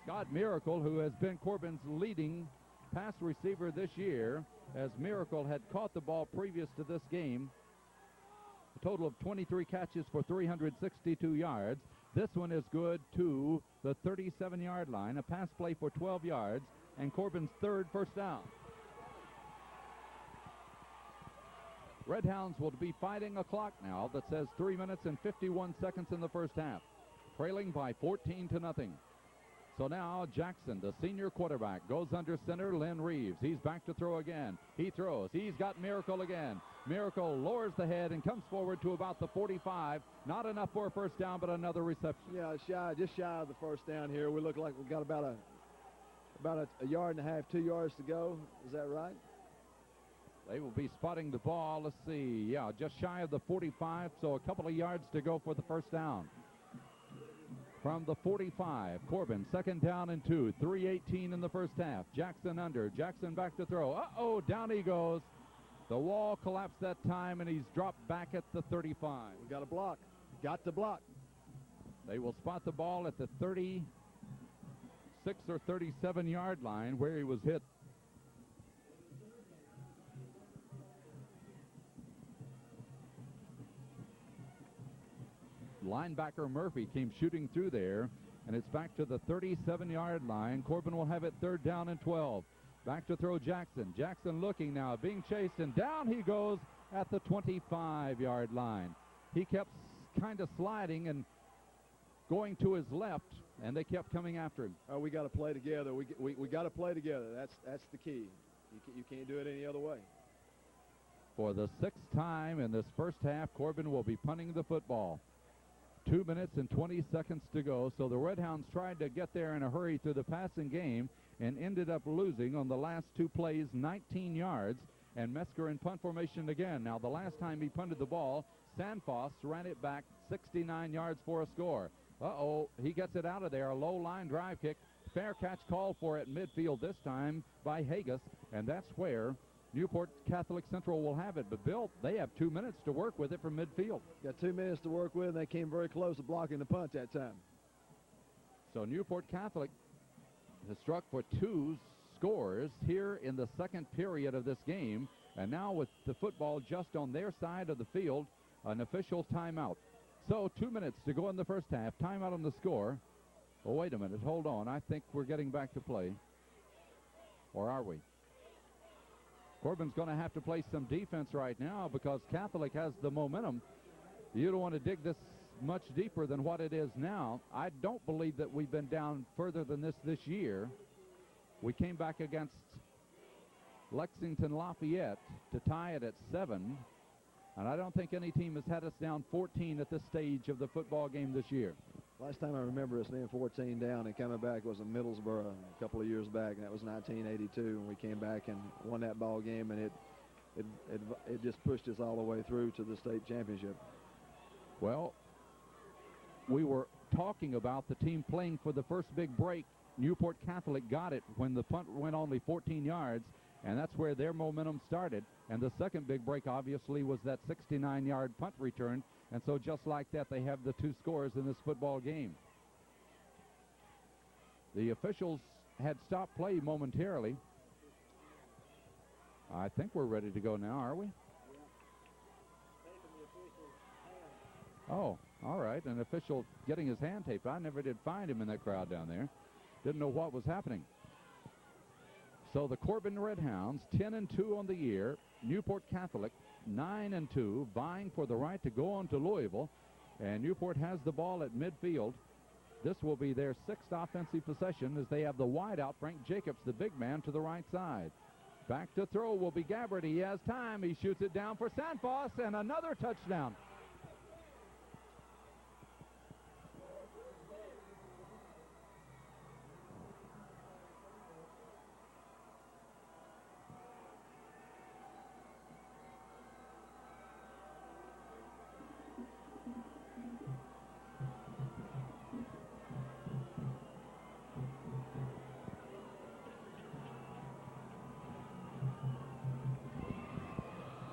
Scott Miracle, who has been Corbin's leading pass receiver this year, as Miracle had caught the ball previous to this game. A total of 23 catches for 362 yards. This one is good to the 37-yard line. A pass play for 12 yards and Corbin's third first down. Redhounds will be fighting a clock now that says 3 minutes and 51 seconds in the first half, trailing by 14-0. So now Jackson, the senior quarterback, goes under center. Lynn Reeves, he's back to throw again. He throws. He's got Miracle again. Miracle lowers the head and comes forward to about the 45. Not enough for a first down, but another reception. Yeah, just shy of the first down here. We look like we've got about a yard and a half, 2 yards to go. Is that right? They will be spotting the ball. Let's see. Yeah, just shy of the 45, so a couple of yards to go for the first down. From the 45, Corbin, second down and 2, 3:18 in the first half. Jackson under. Jackson back to throw. Uh-oh, down he goes. The wall collapsed that time, and he's dropped back at the 35. We got to block. Got to block. They will spot the ball at the 36 or 37-yard line where he was hit. Linebacker Murphy came shooting through there, and it's back to the 37-yard line. Corbin will have it third down and 12. Back to throw Jackson. Jackson looking now, being chased, and down he goes at the 25-yard line. He kept kind of sliding and going to his left, and they kept coming after him. We got to play together. We got to play together. That's the key. You can't do it any other way. For the 6th time in this first half, Corbin will be punting the football. 2 minutes and 20 seconds to go, so the Redhounds tried to get there in a hurry through the passing game and ended up losing on the last 2 plays 19 yards, and Mesker in punt formation again. Now, the last time he punted the ball, Sanfos ran it back 69 yards for a score. Uh-oh, he gets it out of there, a low line drive kick. Fair catch called for at midfield this time by Haggis, and that's where Newport Catholic Central will have it. But, Bill, they have 2 minutes to work with it from midfield. Got 2 minutes to work with, and they came very close to blocking the punt that time. So Newport Catholic has struck for 2 scores here in the second period of this game. And now with the football just on their side of the field, an official timeout. So 2 minutes to go in the first half. Timeout on the score. Oh, wait a minute. Hold on. I think we're getting back to play. Or are we? Corbin's going to have to play some defense right now because Catholic has the momentum. You don't want to dig this much deeper than what it is now. I don't believe that we've been down further than this year. We came back against Lexington Lafayette to tie it at 7, and I don't think any team has had us down 14 at this stage of the football game this year. Last time I remember us being 14 down and coming back was in Middlesboro a couple of years back, and that was 1982, and we came back and won that ball game, and it just pushed us all the way through to the state championship. Well, we were talking about the team playing for the first big break. Newport Catholic got it when the punt went only 14 yards, and that's where their momentum started. And the second big break, obviously, was that 69-yard punt return. And so just like that, they have the 2 scores in this football game. The officials had stopped play momentarily. I think we're ready to go now, are we? Oh, all right. An official getting his hand taped. I never did find him in that crowd down there. Didn't know what was happening. So the Corbin Redhounds, 10-2 on the year. Newport Catholic, 9-2, vying for the right to go on to Louisville. And Newport has the ball at midfield. This will be their 6th offensive possession as they have the wideout, Frank Jacobs, the big man, to the right side. Back to throw will be Gabbard. He has time. He shoots it down for Sanfos, and another touchdown.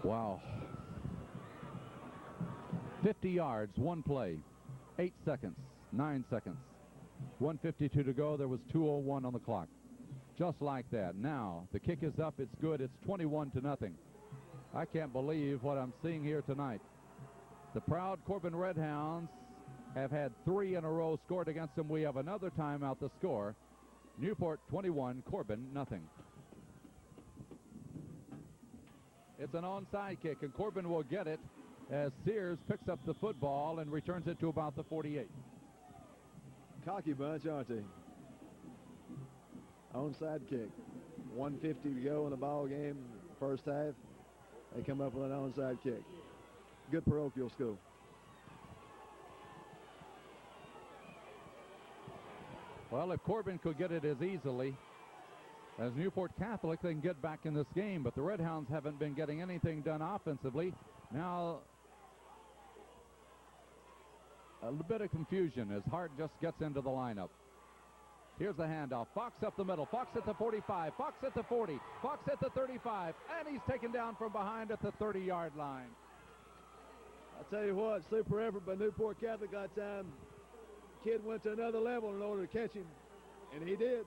Wow. 50 yards, one play, 8 seconds, 9 seconds. 1:52 to go. There was 2:01 on the clock. Just like that. Now the kick is up. It's good. It's 21-0. I can't believe what I'm seeing here tonight. The proud Corbin Redhounds have had 3 in a row scored against them. We have another timeout to score. Newport 21, Corbin nothing. It's an onside kick, and Corbin will get it as Sears picks up the football and returns it to about the 48. Cocky bunch, aren't they? Onside kick. 1:50 to go in the ball game, first half. They come up with an onside kick. Good parochial school. Well, if Corbin could get it as easily as Newport Catholic, they can get back in this game, but the Redhounds haven't been getting anything done offensively. Now, a little bit of confusion as Hart just gets into the lineup. Here's the handoff. Fox up the middle. Fox at the 45. Fox at the 40. Fox at the 35. And he's taken down from behind at the 30-yard line. I'll tell you what, super effort by Newport Catholic that time. Kid went to another level in order to catch him, and he did.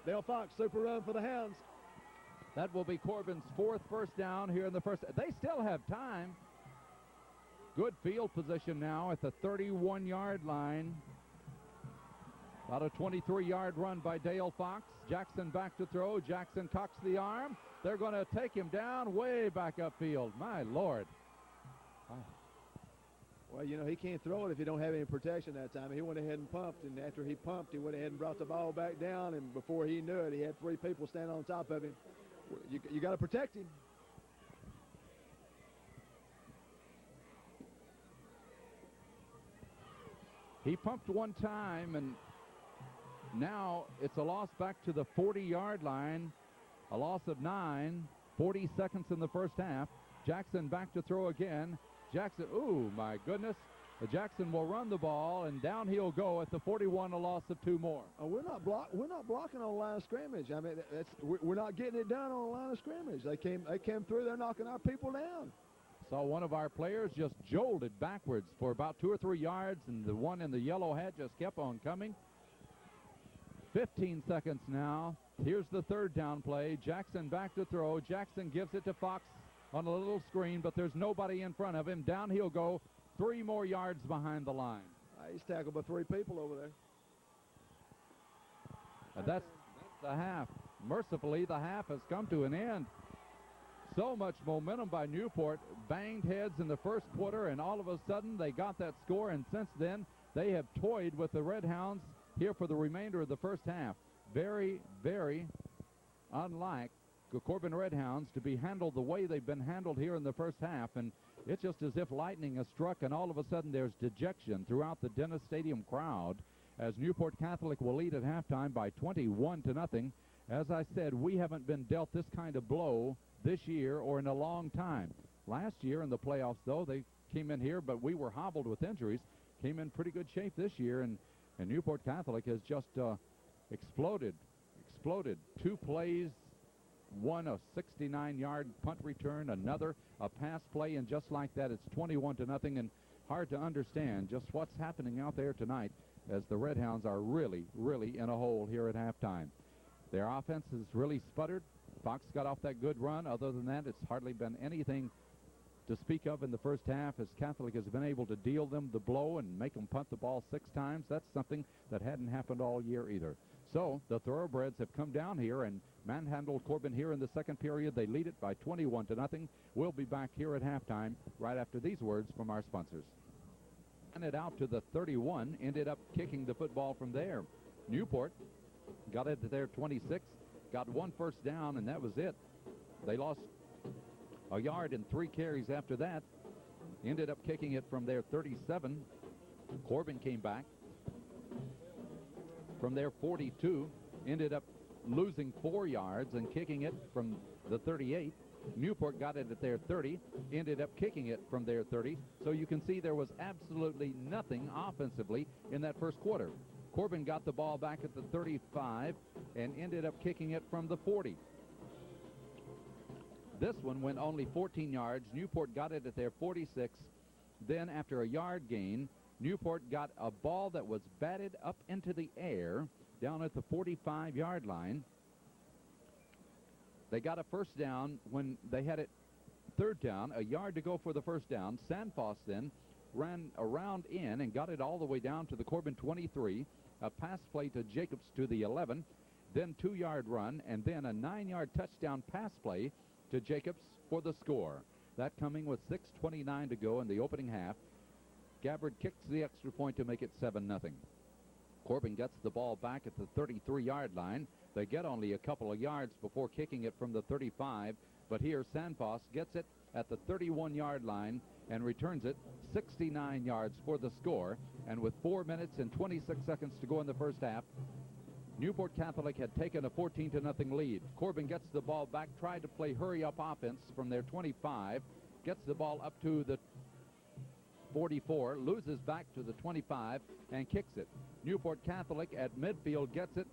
Dale Fox, super run for the Hounds. That will be Corbin's 4th first down here in the first. They still have time. Good field position now at the 31-yard line. About a 23-yard run by Dale Fox. Jackson back to throw. Jackson cocks the arm. They're going to take him down way back upfield. My Lord. Well, you know, he can't throw it if he don't have any protection that time. He went ahead and pumped, and after he pumped, he went ahead and brought the ball back down, and before he knew it, he had 3 people standing on top of him. You got to protect him. He pumped one time, and now it's a loss back to the 40-yard line. A loss of 9, 40 seconds in the first half. Jackson back to throw again. Jackson, ooh, my goodness. Jackson will run the ball, and down he'll go at the 41, a loss of 2 more. We're not blocking on the line of scrimmage. I mean, we're not getting it done on the line of scrimmage. They came through. They're knocking our people down. Saw one of our players just jolted backwards for about 2 or 3 yards, and the one in the yellow hat just kept on coming. 15 seconds now. Here's the 3rd down play. Jackson back to throw. Jackson gives it to Fox on a little screen, but there's nobody in front of him. Down he'll go 3 more yards behind the line. He's tackled by 3 people over there. And that's the half. mercifully, the half has come to an end. So much momentum by Newport, banged heads in the first quarter, and all of a sudden they got that score, and since then they have toyed with the Red Hounds here for the remainder of the first half. Very, very unlike the Corbin Red Hounds to be handled the way they've been handled here in the first half, and it's just as if lightning has struck, and all of a sudden there's dejection throughout the Dennis Stadium crowd as Newport Catholic will lead at halftime by 21-0. As I said, we haven't been dealt this kind of blow this year or in a long time. Last year in the playoffs, though, they came in here, but we were hobbled with injuries, came in pretty good shape this year, and Newport Catholic has just exploded. 2 plays, one a 69-yard punt return, another a pass play, and just like that, it's 21-0, and hard to understand just what's happening out there tonight as the Red Hounds are really, really in a hole here at halftime. Their offense has really sputtered. Fox got off that good run. Other than that, it's hardly been anything to speak of in the first half as Catholic has been able to deal them the blow and make them punt the ball 6 times. That's something that hadn't happened all year either. So the Thoroughbreds have come down here and manhandled Corbin here in the second period. They lead it by 21-0. We'll be back here at halftime right after these words from our sponsors. And it out to the 31, ended up kicking the football from there. Newport got it to their 26, got 1 first down, and that was it. They lost a yard and 3 carries after that. Ended up kicking it from their 37. Corbin came back from their 42, ended up losing 4 yards and kicking it from the 38. Newport got it at their 30, ended up kicking it from their 30. So you can see there was absolutely nothing offensively in that first quarter. Corbin got the ball back at the 35 and ended up kicking it from the 40. This one went only 14 yards. Newport got it at their 46. Then after a yard gain, Newport got a ball that was batted up into the air down at the 45-yard line. They got a first down when they had it 3rd down, a yard to go for the first down. Sandfoss then ran around in and got it all the way down to the Corbin 23, a pass play to Jacobs to the 11, then 2-yard run, and then a 9-yard touchdown pass play to Jacobs for the score. That coming with 6:29 to go in the opening half. Gabbard kicks the extra point to make it 7-0. Corbin gets the ball back at the 33-yard line. They get only a couple of yards before kicking it from the 35, but here Sandfoss gets it at the 31-yard line and returns it 69 yards for the score. And with 4 minutes and 26 seconds to go in the first half, Newport Catholic had taken a 14-0 lead. Corbin gets the ball back, tried to play hurry-up offense from their 25, gets the ball up to the 44, loses back to the 25, and kicks it. Newport Catholic at midfield gets it.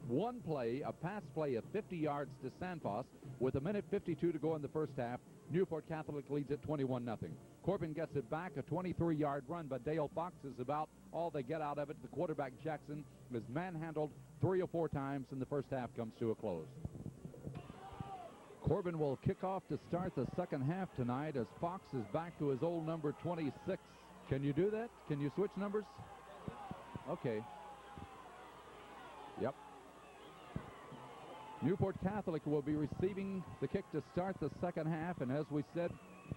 One play, a pass play of 50 yards to Sandfoss with 1:52 to go in the first half. Newport Catholic leads at 21-0. Corbin gets it back, a 23-yard run, but Dale Fox is about all they get out of it. The quarterback, Jackson, is manhandled 3 or 4 times, and the first half comes to a close. Corbin will kick off to start the second half tonight as Fox is back to his old number 26. Can you do that? Can you switch numbers? Okay. Yep. Newport Catholic will be receiving the kick to start the second half, and as we said,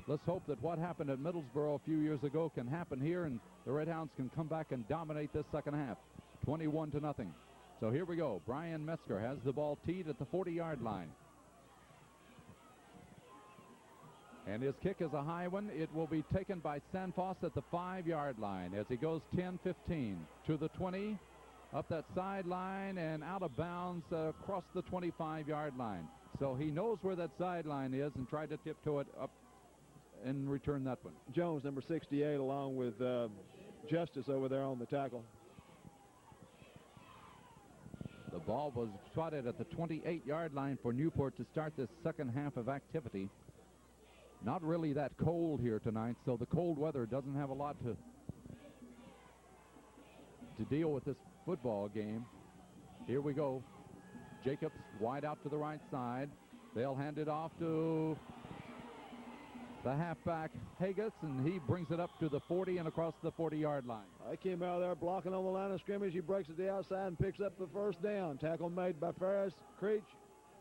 let's hope that what happened at Middlesboro a few years ago can happen here, and the Red Hounds can come back and dominate this second half. 21-0. So here we go. Brian Metzger has the ball teed at the 40-yard line. And his kick is a high one. It will be taken by Sandfoss at the 5-yard line as he goes 10-15 to the 20, up that sideline and out of bounds across the 25-yard line. So he knows where that sideline is and tried to tiptoe it up and return that one. Jones, number 68, along with Justice over there on the tackle. The ball was spotted at the 28-yard line for Newport to start this second half of activity. Not really that cold here tonight, so the cold weather doesn't have a lot to deal with this football game. Here we go. Jacobs wide out to the right side. They'll hand it off to the halfback Haggis, and he brings it up to the 40 and across the 40-yard line. I came out there blocking on the line of scrimmage. He breaks it to the outside and picks up the first down. Tackle made by Ferris. Creech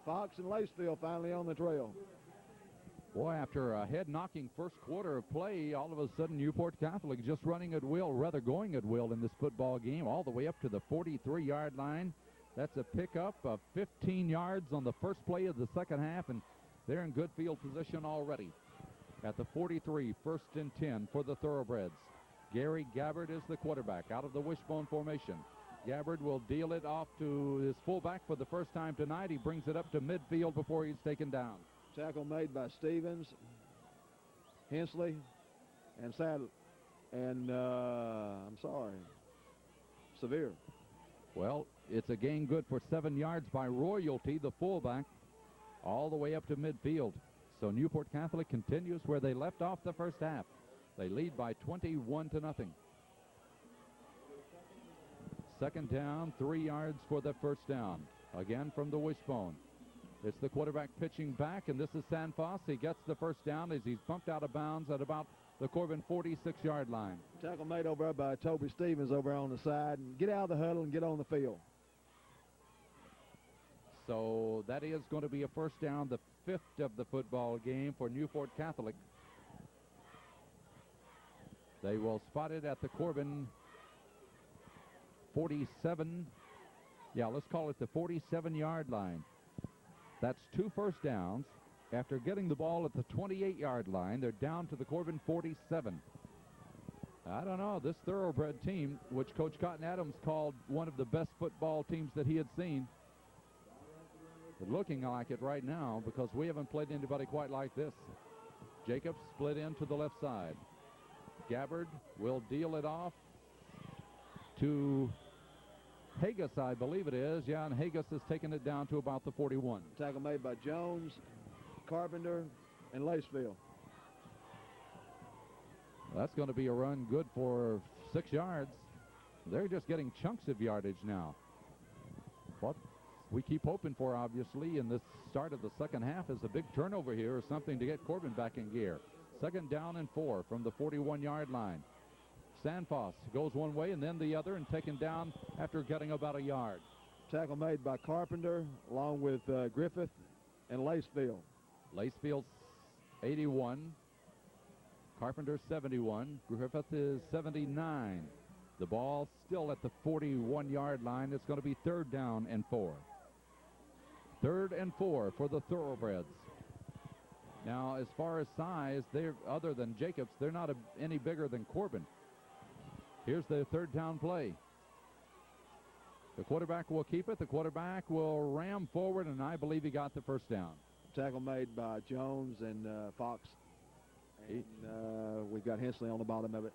Fox and Lacefield finally on the trail. Boy, after a head-knocking first quarter of play, all of a sudden Newport Catholic just running at will, rather going at will in this football game, all the way up to the 43-yard line. That's a pickup of 15 yards on the first play of the second half, and they're in good field position already. At the 43, 1st and 10 for the Thoroughbreds. Gary Gabbard is the quarterback out of the wishbone formation. Gabbard will deal it off to his fullback for the first time tonight. He brings it up to midfield before he's taken down. Tackle made by Stevens, Hensley, and Severe. Well, it's a gain good for 7 yards by Royalty, the fullback, all the way up to midfield. So Newport Catholic continues where they left off the first half. They lead by 21-0. Second down, 3 yards for the first down. Again from the wishbone. It's the quarterback pitching back, and this is Sanfos. He gets the first down as he's bumped out of bounds at about the Corbin 46-yard line. Tackle made over by Toby Stevens over on the side. And get out of the huddle and get on the field. So that is going to be a first down, the 5th of the football game for Newport Catholic. They will spot it at the Corbin 47. Yeah, let's call it the 47-yard line. That's 2 first downs. After getting the ball at the 28-yard line, they're down to the Corbin 47. I don't know, this Thoroughbred team, which Coach Cotton Adams called one of the best football teams that he had seen, but looking like it right now because we haven't played anybody quite like this. Jacobs split in to the left side. Gabbard will deal it off to Hagus, I believe it is. Yeah, and Hagus has taken it down to about the 41. Tackle made by Jones, Carpenter, and Lacefield. That's going to be a run good for 6 yards. They're just getting chunks of yardage now. What we keep hoping for, obviously, in this start of the second half is a big turnover here or something to get Corbin back in gear. Second down and 4 from the 41-yard line. Sanfos goes one way and then the other and taken down after getting about a yard. Tackle made by Carpenter along with Griffith and Lacefield. Lacefield's 81. Carpenter's 71. Griffith is 79. The ball still at the 41-yard line. It's going to be 3rd down and 4. 3rd and 4 for the Thoroughbreds. Now, as far as size, they're other than Jacobs, they're not any bigger than Corbin. Here's the 3rd down play. The quarterback will keep it. The quarterback will ram forward, and I believe he got the first down. Tackle made by Jones and Fox. And we've got Hensley on the bottom of it.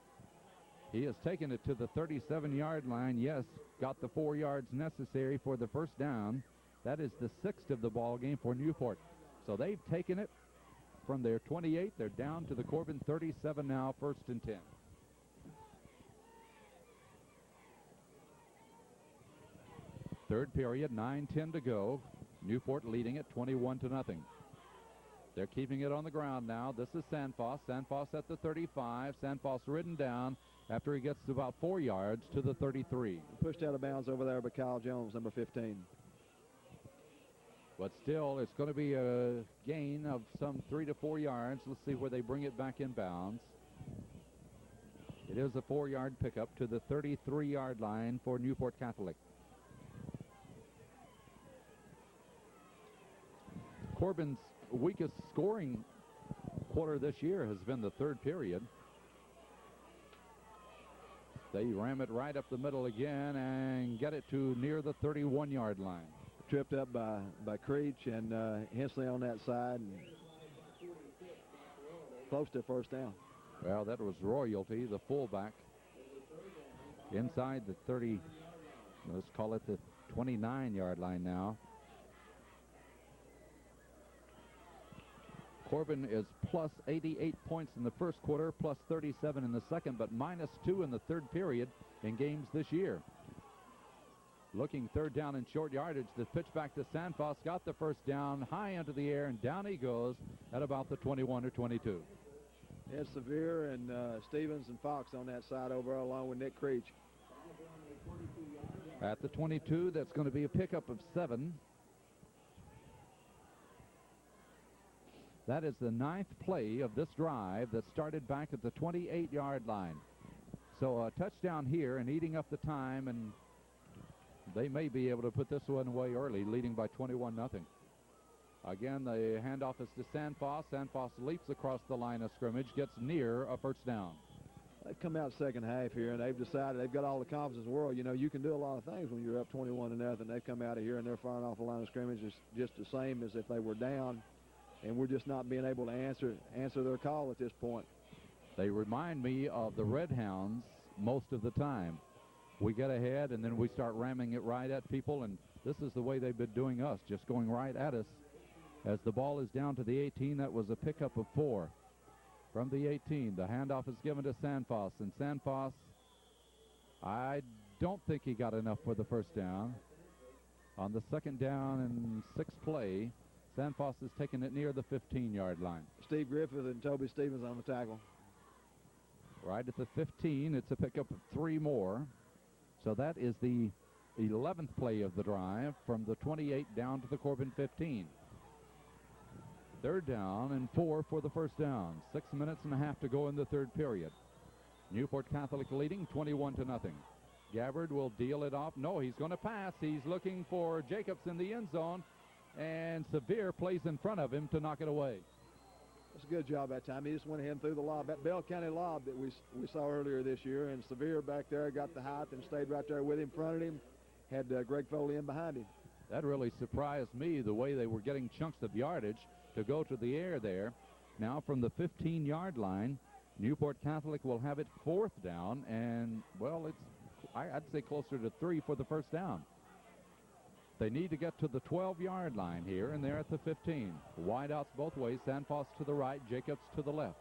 He has taken it to the 37-yard line. Yes, got the 4 yards necessary for the first down. That is the 6th of the ball game for Newport. So they've taken it from their 28. They're down to the Corbin 37 now, 1st and 10. Third period, 9:10 to go. Newport leading it 21-0. They're keeping it on the ground now. This is Sanfos. Sanfos at the 35. Sanfos ridden down after he gets to about 4 yards to the 33. Pushed out of bounds over there by Kyle Jones, number 15. But still, it's going to be a gain of some 3 to 4 yards. Let's see where they bring it back in bounds. It is a 4-yard pickup to the 33-yard line for Newport Catholic. Corbin's weakest scoring quarter this year has been the 3rd period. They ram it right up the middle again and get it to near the 31-yard line. Tripped up by Creech and Hensley on that side and close to first down. Well, that was Royalty, the fullback, inside the 30, let's call it the 29-yard line now. Corbin is plus 88 points in the first quarter, plus 37 in the second, but minus 2 in the 3rd period in games this year. Looking 3rd down and short yardage. The pitch back to Sanfos, got the first down, high into the air, and down he goes at about the 21 or 22. Ed Severe and Stevens and Fox on that side over along with Nick Creech. At the 22, that's going to be a pickup of 7. That is the 9th play of this drive that started back at the 28-yard line. So a touchdown here and eating up the time, and they may be able to put this one away early, leading by 21-0. Again, the handoff is to Sandfoss. Sandfoss leaps across the line of scrimmage, gets near a first down. They've come out second half here, and they've decided they've got all the confidence in the world. You know, you can do a lot of things when you're up 21-0. They've come out of here, and they're firing off the line of scrimmage just the same as if they were down, and we're just not being able to answer their call at this point. They remind me of the Red Hounds most of the time. We get ahead, and then we start ramming it right at people, and this is the way they've been doing us, just going right at us. As the ball is down to the 18, that was a pickup of 4. From the 18, the handoff is given to Sandfoss, and Sandfoss, I don't think he got enough for the first down. On the 2nd down and 6th play, Sandfoss has taken it near the 15-yard line. Steve Griffith and Toby Stevens on the tackle. Right at the 15, it's a pickup of 3 more. So that is the 11th play of the drive from the 28 down to the Corbin 15. 3rd down and 4 for the first down. 6 minutes and a half to go in the 3rd period. Newport Catholic leading 21-0. Gabbard will deal it off. No, he's going to pass. He's looking for Jacobs in the end zone, and Sevier plays in front of him to knock it away. That's a good job that time. He just went ahead and threw the lob. That Bell County lob that we saw earlier this year, and Sevier back there got the height and stayed right there with him, fronted him, had Greg Foley in behind him. That really surprised me, the way they were getting chunks of yardage to go to the air there. Now from the 15-yard line, Newport Catholic will have it 4th down, and, well, I'd say closer to 3 for the first down. They need to get to the 12-yard line here, and they're at the 15. Wideouts both ways. Sandfoss to the right, Jacobs to the left.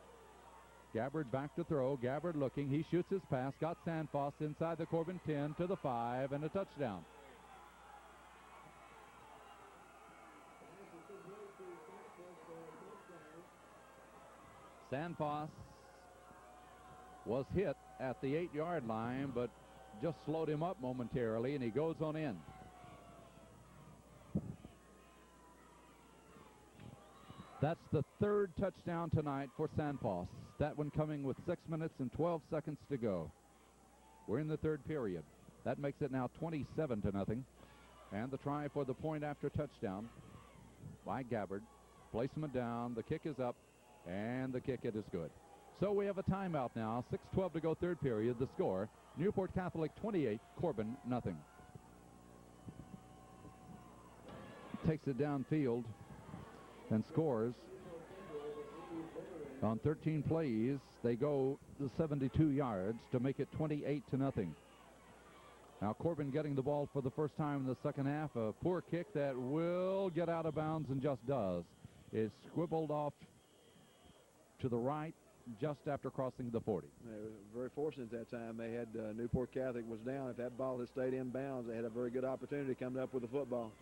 Gabbard back to throw. Gabbard looking. He shoots his pass. Got Sandfoss inside the Corbin 10 to the 5, and a touchdown. Sandfoss was hit at the 8-yard line, but just slowed him up momentarily, and he goes on in. That's the 3rd touchdown tonight for Sandfoss. That one coming with 6 minutes and 12 seconds to go. We're in the 3rd period. That makes it now 27-0. And the try for the point after touchdown by Gabbard. Placement down. The kick is up, and the kick it is good. So we have a timeout now. 6:12 to go, 3rd period. The score, Newport Catholic 28, Corbin nothing. Takes it downfield and scores. On 13 plays, they go the 72 yards to make it 28-0. Now Corbin getting the ball for the first time in the second half. A poor kick that will get out of bounds and just does. It's squibbled off to the right just after crossing the 40. They were very fortunate at that time. They had Newport Catholic was down. If that ball had stayed in bounds, they had a very good opportunity coming up with the football.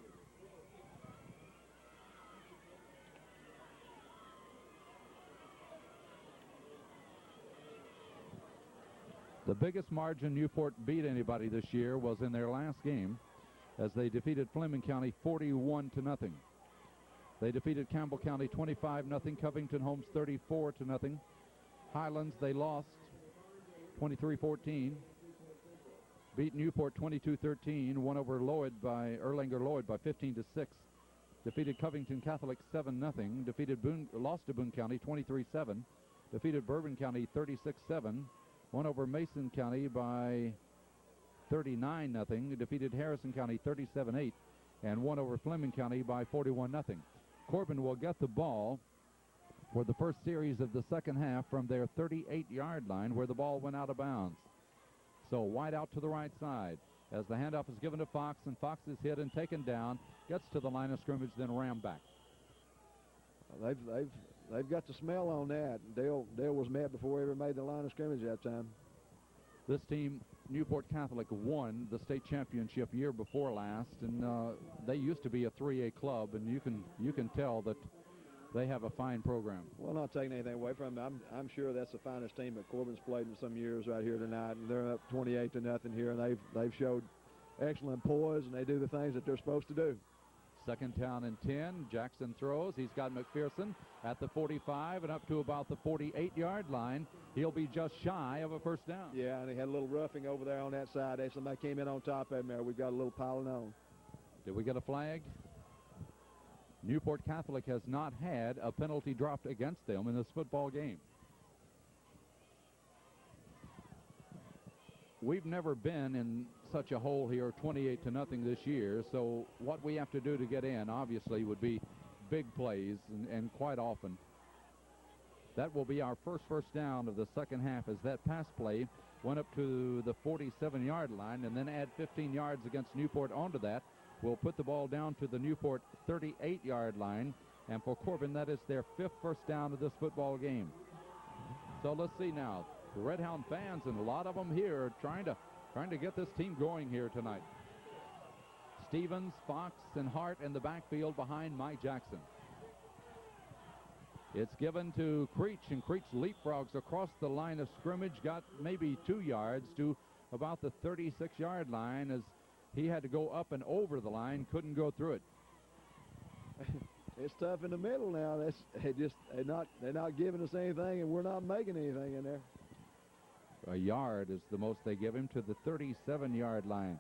The biggest margin Newport beat anybody this year was in their last game, as they defeated Fleming County 41-0. They defeated Campbell County 25-0, Covington Holmes 34-0. Highlands, they lost 23-14. Beat Newport 22-13, won over Erlanger Lloyd by 15-6. Defeated Covington Catholic 7-0. Lost to Boone County 23-7. Defeated Bourbon County 36-7. Won over Mason County by 39-0. Defeated Harrison County 37-8. And won over Fleming County by 41-0. Corbin will get the ball for the first series of the second half from their 38-yard line where the ball went out of bounds. So wide out to the right side as the handoff is given to Fox, and Fox is hit and taken down, gets to the line of scrimmage, then rammed back. They've got the smell on that. Dale was met before he ever made the line of scrimmage that time. This team, Newport Catholic, won the state championship year before last, and they used to be a 3A club, and you can tell that they have a fine program. Well, not taking anything away from them. I'm sure that's the finest team that Corbin's played in some years right here tonight, and they're up 28-0 here, and they've showed excellent poise, and they do the things that they're supposed to do. Second down and 10. Jackson throws. He's got McPherson at the 45 and up to about the 48-yard line. He'll be just shy of a first down. Yeah, and he had a little roughing over there on that side. Somebody came in on top of him there. We've got a little piling on. Did we get a flag? Newport Catholic has not had a penalty dropped against them in this football game. We've never been in such a hole here, 28-0 this year, so what we have to do to get in, obviously, would be big plays, and quite often. That will be our first down of the second half, as that pass play went up to the 47-yard line, and then add 15 yards against Newport onto that. We'll put the ball down to the Newport 38-yard line, and for Corbin, that is their 5th first down of this football game. So let's see now. The Red Hound fans, and a lot of them here, are trying to get this team going here tonight. Stevens, Fox, and Hart in the backfield behind Mike Jackson. It's given to Creech, and Creech leapfrogs across the line of scrimmage, got maybe 2 yards to about the 36-yard line as he had to go up and over the line, couldn't go through it. It's tough in the middle now. They're not giving us anything, and we're not making anything in there. A yard is the most they give him to the 37-yard line.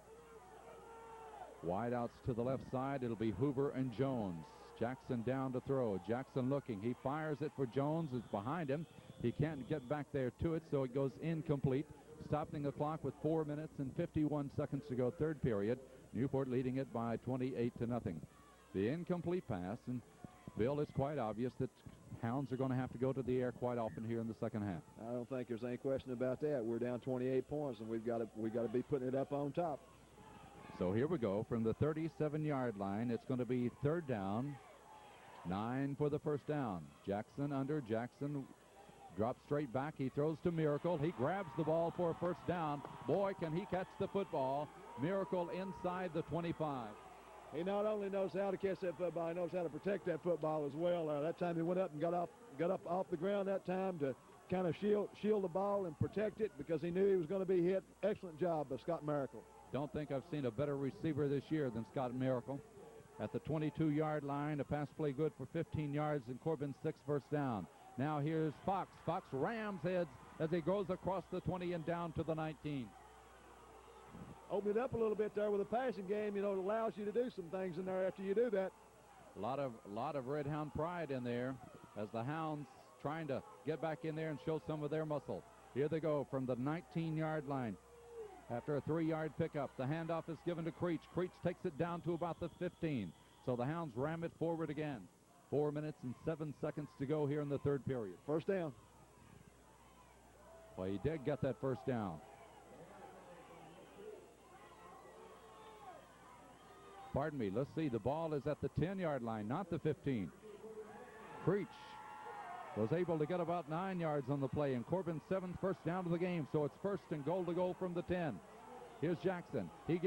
Wide outs to the left side. It'll be Hoover and Jones. Jackson down to throw. Jackson looking. He fires it for Jones. It's behind him. He can't get back there to it, so it goes incomplete. Stopping the clock with 4 minutes and 51 seconds to go, third period. Newport leading it by 28-0. The incomplete pass, and Bill, it's quite obvious that Hounds are going to have to go to the air quite often here in the second half. I don't think there's any question about that. We're down 28 points, and we've got to be putting it up on top. So here we go from the 37-yard line. It's going to be third down. 9 for the first down. Jackson under. Jackson drops straight back. He throws to Miracle. He grabs the ball for a first down. Boy, can he catch the football. Miracle inside the 25. He not only knows how to catch that football, he knows how to protect that football as well. That time he went up and got up off the ground that time to kind of shield the ball and protect it because he knew he was going to be hit. Excellent job by Scott Miracle. Don't think I've seen a better receiver this year than Scott Miracle. At the 22-yard line, a pass play good for 15 yards, and Corbin's 6th first down. Now here's Fox. Fox rams heads as he goes across the 20 and down to the 19. Open it up a little bit there with a passing game. You know, it allows you to do some things in there after you do that. A lot of Red Hound pride in there as the Hounds trying to get back in there and show some of their muscle. Here they go from the 19-yard line. After a 3-yard pickup, the handoff is given to Creech. Creech takes it down to about the 15. So the Hounds ram it forward again. 4 minutes and 7 seconds to go here in the third period. First down. Well, he did get that first down. Pardon me, let's see. The ball is at the 10-yard line, not the 15. Creech was able to get about 9 yards on the play, and Corbin's 7th first down of the game, so it's first and goal to go from the 10. Here's Jackson. He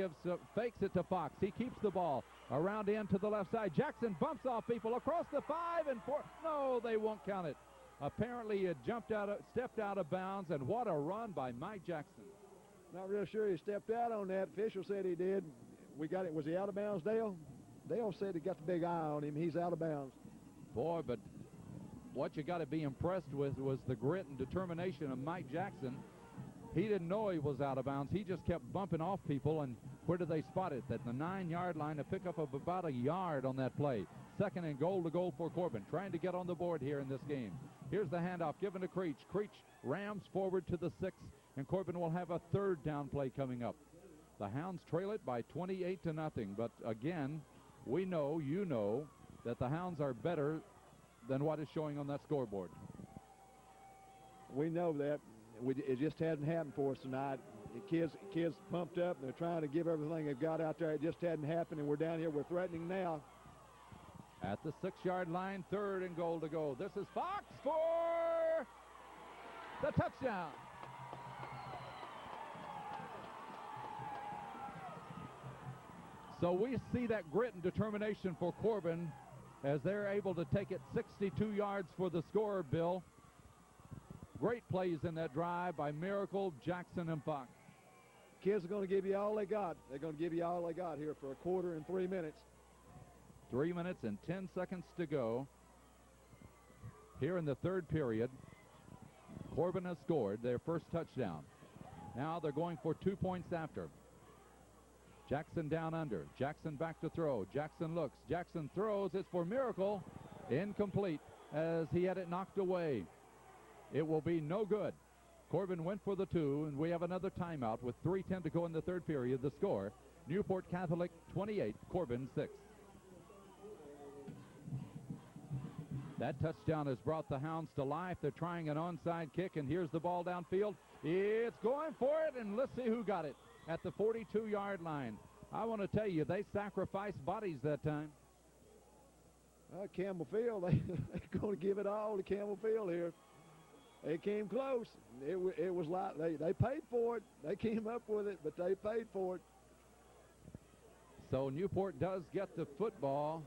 fakes it to Fox. He keeps the ball around in to the left side. Jackson bumps off people across the 5 and 4. No, they won't count it. Apparently he had stepped out of bounds, and what a run by Mike Jackson. Not real sure he stepped out on that. Official said he did. We got it. Was he out of bounds, Dale? Dale said he got the big eye on him. He's out of bounds. Boy, but what you got to be impressed with was the grit and determination of Mike Jackson. He didn't know he was out of bounds. He just kept bumping off people, and where did they spot it? At the 9-yard line, a pickup of about a yard on that play. Second and goal to go for Corbin, trying to get on the board here in this game. Here's the handoff given to Creech. Creech rams forward to the 6, and Corbin will have a third down play coming up. The Hounds trail it by 28-0, but again, we know, you know, that the Hounds are better than what is showing on that scoreboard. We know that. It just hadn't happened for us tonight. The kids pumped up, and they're trying to give everything they've got out there. It just hadn't happened, and we're down here. We're threatening now. At the 6-yard line, third and goal to go. This is Fox for the touchdown. So we see that grit and determination for Corbin as they're able to take it 62 yards for the score, Bill. Great plays in that drive by Miracle, Jackson, and Fox. Kids are going to give you all they got. They're going to give you all they got here for a quarter and 3 minutes. 3 minutes and 10 seconds to go here in the third period. Corbin has scored their first touchdown. Now they're going for 2 points after. Jackson down under. Jackson back to throw. Jackson looks. Jackson throws. It's for Miracle. Incomplete as he had it knocked away. It will be no good. Corbin went for the 2, and we have another timeout with 3:10 to go in the third period. The score, Newport Catholic 28, Corbin 6. That touchdown has brought the Hounds to life. They're trying an onside kick, and here's the ball downfield. It's going for it, and let's see who got it at the 42-yard line. I want to tell you, they sacrificed bodies that time. Campbell Field, they're going to give it all to Campbell Field here. They came close. It was like they paid for it. They came up with it, but they paid for it. So Newport does get the football,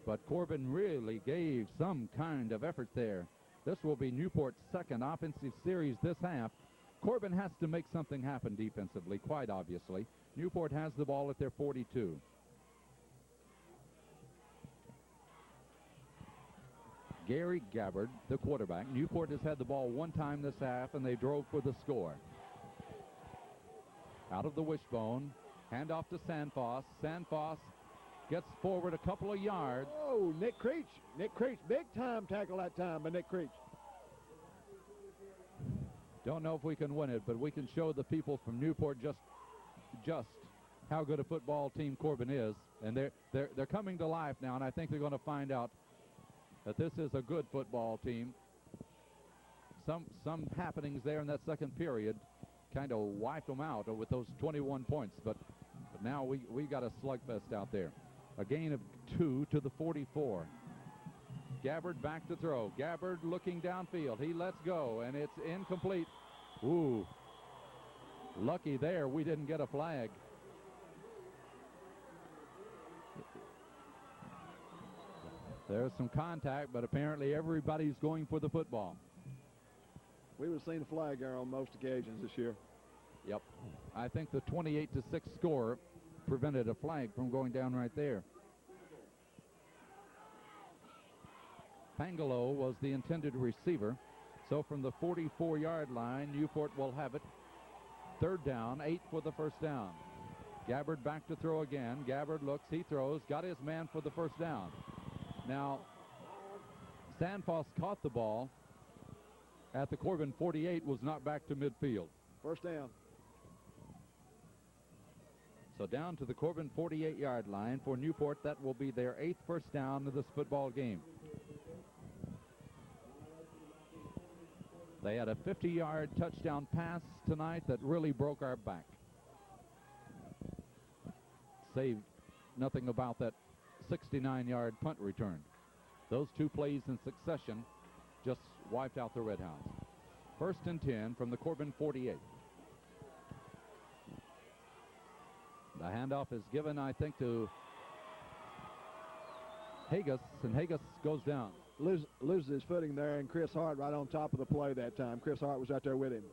but Corbin really gave some kind of effort there. This will be Newport's second offensive series this half. Corbin has to make something happen defensively, quite obviously. Newport has the ball at their 42. Gary Gabbard, the quarterback. Newport has had the ball one time this half, and they drove for the score. Out of the wishbone, handoff to Sandfoss. Sandfoss gets forward a couple of yards. Oh, Nick Creech. Nick Creech, big time tackle that time by Nick Creech. Don't know if we can win it, but we can show the people from Newport just how good a football team Corbin is. And they're coming to life now, and I think they're going to find out that this is a good football team. Some happenings there in that second period kind of wiped them out with those 21 points, but now we got a slugfest out there. A gain of 2 to the 44. Gabbard back to throw. Gabbard looking downfield. He lets go, and it's incomplete. Ooh, lucky there we didn't get a flag. There's some contact, but apparently everybody's going for the football. We would have seen a flag there on most occasions this year. Yep. I think the 28-6 score prevented a flag from going down right there. Pangalo was the intended receiver. So from the 44-yard line, Newport will have it. Third down, 8 for the first down. Gabbard back to throw again. Gabbard looks, he throws, got his man for the first down. Now, Sandfoss caught the ball at the Corbin 48, was not back to midfield. First down. So down to the Corbin 48-yard line for Newport. That will be their 8th first down of this football game. They had a 50-yard touchdown pass tonight that really broke our back. Saved nothing about that 69-yard punt return. Those two plays in succession just wiped out the Red Hounds. First and 10 from the Corbin 48. The handoff is given, I think, to Hagus, and Hagus goes down. Loses his footing there, and Chris Hart right on top of the play that time. Chris Hart was out there with him.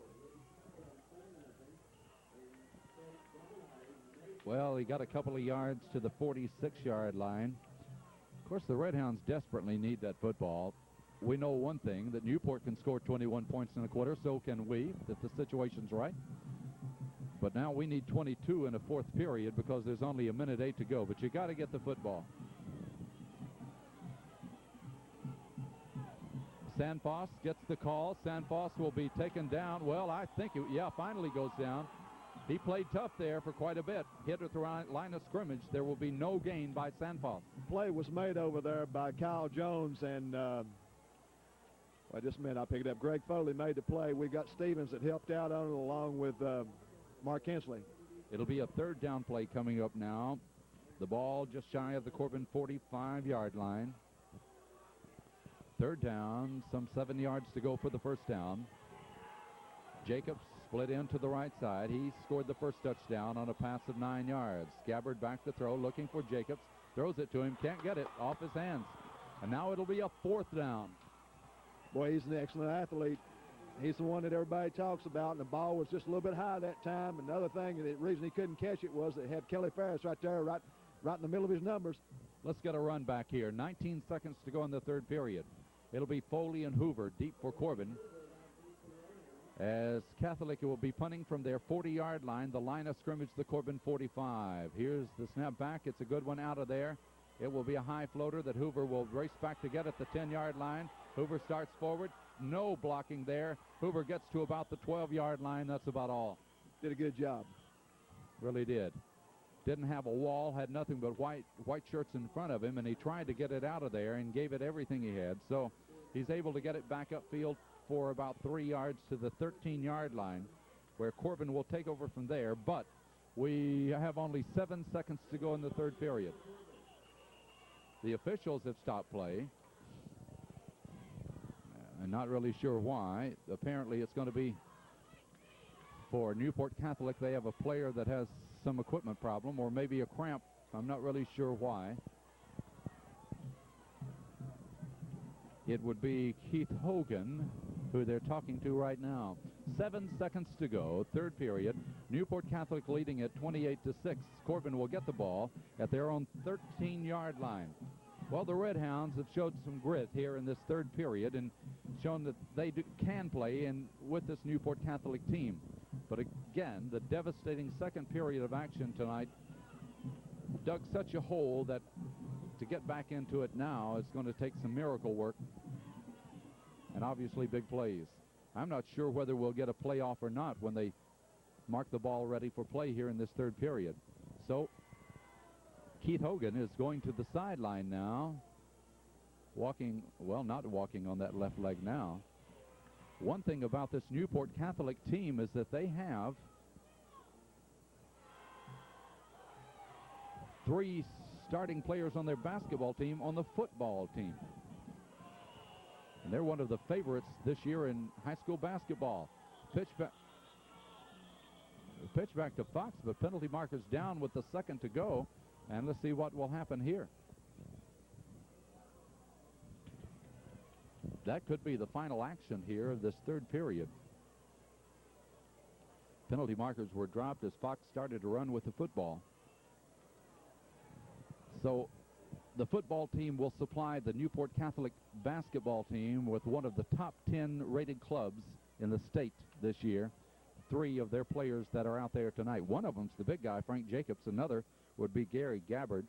Well, he got a couple of yards to the 46-yard line. Of course, the Red Hounds desperately need that football. We know one thing, that Newport can score 21 points in a quarter, so can we, if the situation's right. But now we need 22 in a fourth period because there's only a minute 8 to go. But you got to get the football. Sandfoss gets the call. Sandfoss will be taken down. Well, I think, finally goes down. He played tough there for quite a bit. Hit at the line of scrimmage. There will be no gain by Sandfoss. Play was made over there by Kyle Jones, and just a minute, I'll pick it up. Greg Foley made the play. We got Stevens that helped out on it along with Mark Hensley. It'll be a third down play coming up now. The ball just shy of the Corbin 45-yard line. Third down, some 7 yards to go for the first down. Jacobs split in to the right side. He scored the first touchdown on a pass of 9 yards. Gabbard back to throw, looking for Jacobs. Throws it to him, can't get it, off his hands. And now it'll be a fourth down. Boy, he's an excellent athlete. He's the one that everybody talks about, and the ball was just a little bit high that time. Another thing, the reason he couldn't catch it was it had Kelly Ferris right there, right in the middle of his numbers. let's get a run back here. 19 seconds to go in the third period. It'll be Foley and Hoover deep for Corbin, as Catholic will be punting from their 40-yard line, the line of scrimmage, the Corbin 45. Here's the snap back. It's a good one out of there. It will be a high floater that Hoover will race back to get at the 10-yard line. Hoover starts forward. No blocking there. Hoover gets to about the 12-yard line. That's about all. Did a good job. Really did. Didn't have a wall, had nothing but white shirts in front of him, and he tried to get it out of there and gave it everything he had. So he's able to get it back upfield for about 3 yards to the 13-yard line, where Corbin will take over from there. But we have only 7 seconds to go in the third period. The officials have stopped play. I'm not really sure why. Apparently it's going to be for Newport Catholic. They have a player that has some equipment problem or maybe a cramp. I'm not really sure why. It would be Keith Hogan who they're talking to right now. 7 seconds to go, third period. Newport Catholic leading at 28-6. Corbin will get the ball at their own 13-yard line. Well, the Red Hounds have showed some grit here in this third period and shown that they can play with this Newport Catholic team. But again, the devastating second period of action tonight dug such a hole that to get back into it now is going to take some miracle work and obviously big plays. I'm not sure whether we'll get a playoff or not when they mark the ball ready for play here in this third period. So Keith Hogan is going to the sideline now, walking, well, not walking on that left leg now. One thing about this Newport Catholic team is that they have 3 starting players on their basketball team on the football team. And they're one of the favorites this year in high school basketball. Pitch back to Fox, but penalty markers down with the second to go. And let's see what will happen here. That could be the final action here of this third period. Penalty markers were dropped as Fox started to run with the football. So the football team will supply the Newport Catholic basketball team with one of the top 10 rated clubs in the state this year. 3 of their players that are out there tonight. One of them's the big guy, Frank Jacobs. Another would be Gary Gabbard.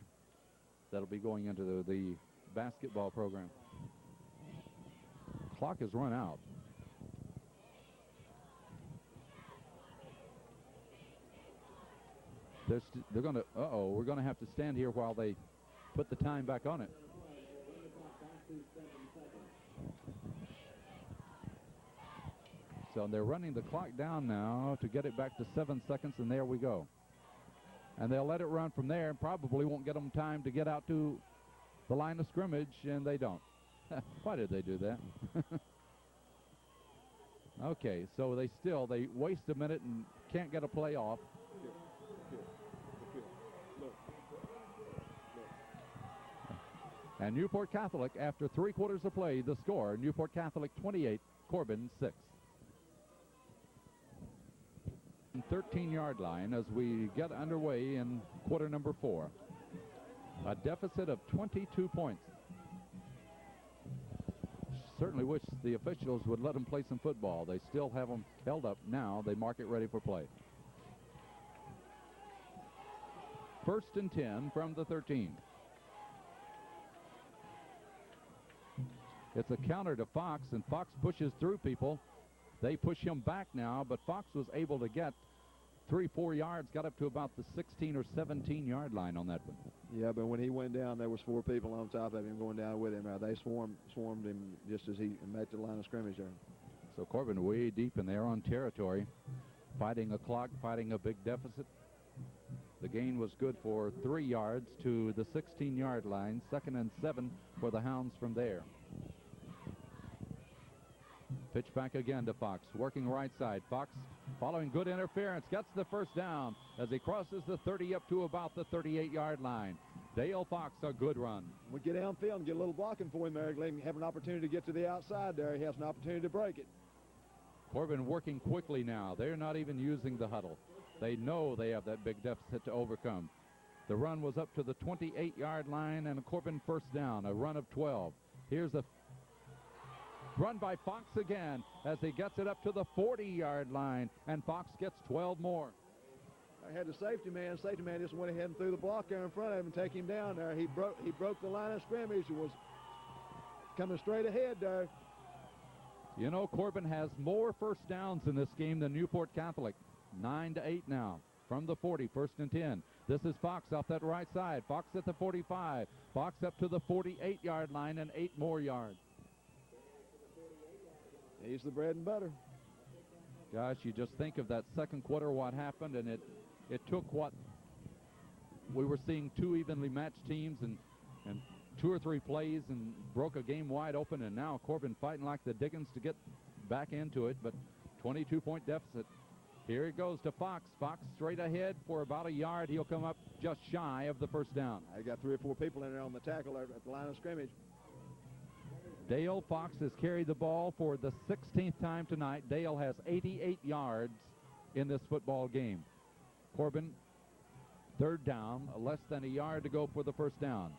That'll be going into the basketball program. Clock has run out. They're going to, we're going to have to stand here while they put the time back on it. So they're running the clock down now to get it back to 7 seconds, and there we go. And they'll let it run from there and probably won't get them time to get out to the line of scrimmage, and they don't. Why did they do that? Okay, so they waste a minute and can't get a play off. And Newport Catholic, after 3 quarters of play, the score, Newport Catholic 28, Corbin 6. 13-yard line as we get underway in quarter number 4. A deficit of 22 points. Certainly wish the officials would let them play some football. They still have them held up now. They mark it ready for play. 1st and 10 from the 13. It's a counter to Fox, and Fox pushes through people. They push him back now, but Fox was able to get 3-4 yards, got up to about the 16 or 17-yard line on that one. Yeah, but when he went down, there was 4 people on top of him going down with him. They swarmed him just as he met the line of scrimmage there. So Corbin way deep in their own territory, fighting a clock, fighting a big deficit. The gain was good for 3 yards to the 16-yard line. 2nd and 7 for the Hounds from there. Pitch back again to Fox, working right side. Fox following good interference, gets the first down as he crosses the 30 up to about the 38-yard line. Dale Fox, a good run. We get downfield and get a little blocking for him there. Let him have an opportunity to get to the outside there. He has an opportunity to break it. Corbin working quickly now. They're not even using the huddle. They know they have that big deficit to overcome. The run was up to the 28-yard line, and a Corbin first down, a run of 12. Here's a run by Fox again as he gets it up to the 40-yard line, and Fox gets 12 more. I had the safety man. Safety man just went ahead and threw the block there in front of him and take him down there. He broke the line of scrimmage and was coming straight ahead there. You know, Corbin has more first downs in this game than Newport Catholic. 9-8 now from the 40, 1st and 10. This is Fox off that right side. Fox at the 45. Fox up to the 48-yard line and 8 more yards. He's the bread and butter. Gosh, you just think of that second quarter, what happened, and it took what we were seeing, 2 evenly matched teams and 2 or 3 plays and broke a game wide open, and now Corbin fighting like the Dickens to get back into it, but 22-point deficit. Here it goes to Fox. Fox straight ahead for about a yard. He'll come up just shy of the first down. I got 3 or 4 people in there on the tackle at the line of scrimmage. Dale Fox has carried the ball for the 16th time tonight. Dale has 88 yards in this football game. Corbin, 3rd down, less than a yard to go for the first down.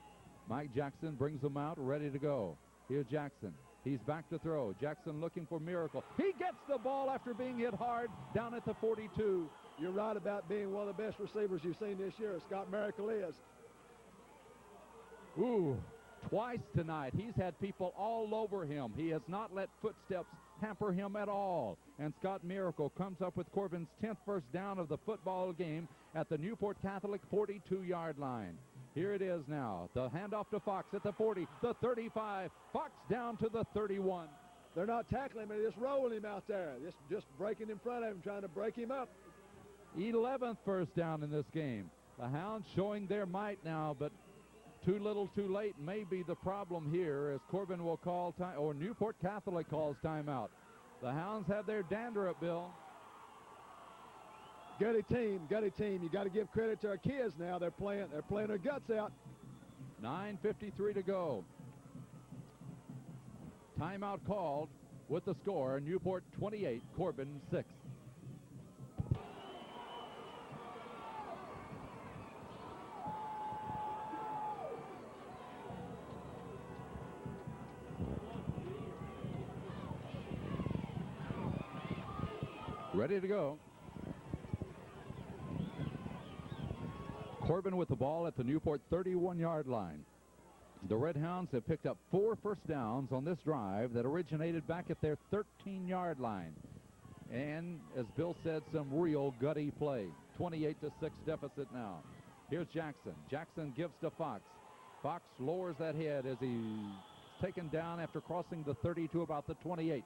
Mike Jackson brings them out, ready to go. Here's Jackson. He's back to throw. Jackson looking for miracle. He gets the ball after being hit hard down at the 42. You're right about being one of the best receivers you've seen this year. Scott Miracle is. Ooh, twice tonight. He's had people all over him. He has not let footsteps hamper him at all. And Scott Miracle comes up with Corbin's 10th first down of the football game at the Newport Catholic 42-yard line. Here it is now. The handoff to Fox at the 40, the 35. Fox down to the 31. They're not tackling him. They're just rolling him out there. Just breaking in front of him, trying to break him up. 11th first down in this game. The Hounds showing their might now, but too little too late may be the problem here as Corbin will call time, or Newport Catholic calls timeout. The Hounds have their dander up, Bill. Gutty team. You got to give credit to our kids now. They're playing their guts out. 9:53 to go. Timeout called with the score, Newport 28, Corbin 6. Ready to go. Corbin with the ball at the Newport 31-yard line. The Red Hounds have picked up 4 first downs on this drive that originated back at their 13-yard line. And, as Bill said, some real gutty play. 28-6 deficit now. Here's Jackson. Jackson gives to Fox. Fox lowers that head as he's taken down after crossing the 30 to about the 28.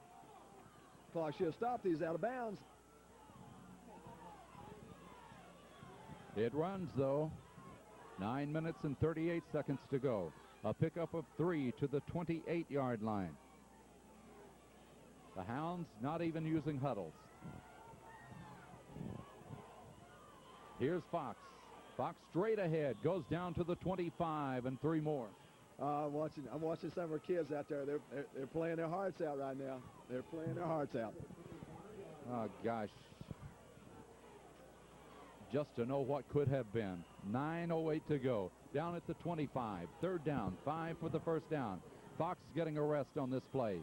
Clock should have stopped. He's out of bounds. It runs, though. 9 minutes and 38 seconds to go. A pickup of 3 to the 28-yard line. The Hounds not even using huddles. Here's Fox. Fox straight ahead, goes down to the 25 and 3 more. I'm watching some of our kids out there. They're playing their hearts out right now. They're playing their hearts out. Oh, gosh. Just to know what could have been. 9:08 to go. Down at the 25. 3rd down. 5 for the first down. Fox getting a rest on this play.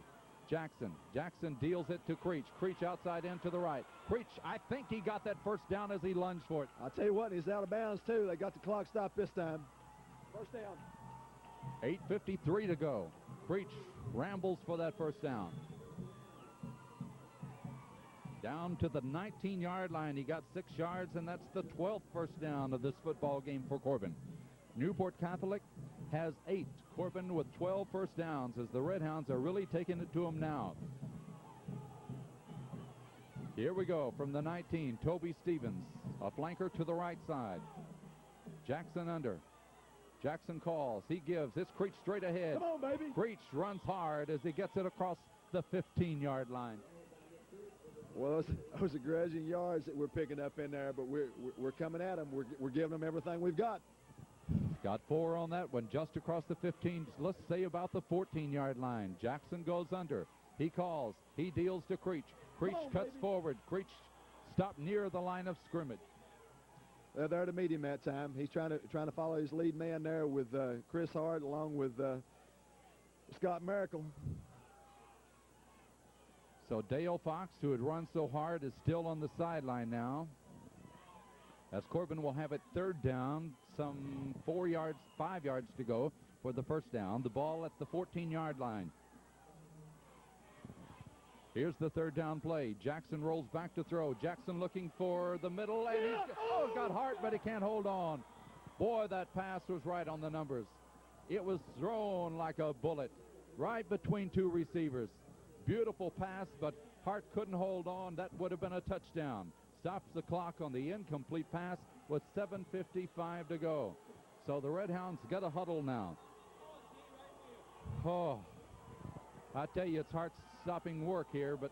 Jackson. Jackson deals it to Creech. Creech outside in to the right. Creech, I think he got that first down as he lunged for it. I'll tell you what, he's out of bounds, too. They got the clock stopped this time. First down. 8:53 to go. Creech rambles for that first down. Down to the 19-yard line. He got 6 yards, and that's the 12th first down of this football game for Corbin. Newport Catholic has 8. Corbin with 12 first downs as the Red Hounds are really taking it to him now. Here we go from the 19. Toby Stevens, a flanker to the right side. Jackson under. Jackson calls. He gives. It's Creech straight ahead. Come on, baby. Creech runs hard as he gets it across the 15-yard line. Well, those are grudging yards that we're picking up in there, but we're coming at them. We're giving them everything we've got. Got 4 on that one, just across the 15, let's say about the 14-yard line. Jackson goes under. He calls. He deals to Creech. Creech cuts forward. Creech stopped near the line of scrimmage. They're there to meet him that time. He's trying to follow his lead man there with Chris Hart along with Scott Miracle. So Dale Fox, who had run so hard, is still on the sideline now. As Corbin will have it third down, some 5 yards to go for the first down. The ball at the 14-yard line. Here's the third down play. Jackson rolls back to throw. Jackson looking for the middle, and he's got Hart, but he can't hold on. Boy, that pass was right on the numbers. It was thrown like a bullet right between two receivers. Beautiful pass, but Hart couldn't hold on. That would have been a touchdown. Stops the clock on the incomplete pass with 7:55 to go. So the Red Hounds got a huddle now. Oh, I tell you, it's heart-stopping work here, but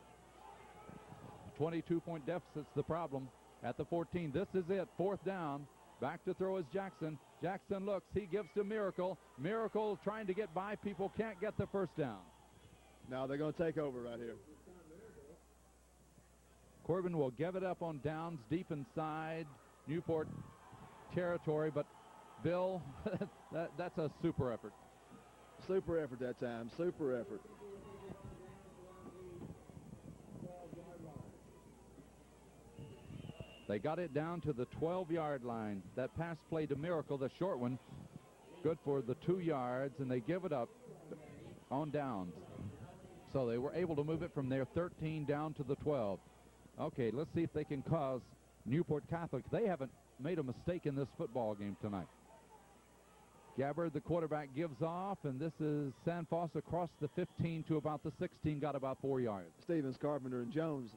22-point deficit's the problem at the 14. This is it, fourth down. Back to throw is Jackson. Jackson looks, he gives to Miracle. Miracle trying to get by people, can't get the first down. Now they're going to take over right here. Corbin will give it up on downs deep inside Newport territory, but Bill, that's a super effort. Super effort that time, super effort. They got it down to the 12-yard line. That pass play to Miracle, the short one, good for the 2 yards, and they give it up on downs. So they were able to move it from their 13 down to the 12. Okay, let's see if they can cause Newport Catholic. They haven't made a mistake in this football game tonight. Gabbard, the quarterback, gives off, and this is Sanfos across the 15 to about the 16, got about 4 yards. Stevens, Carpenter, and Jones.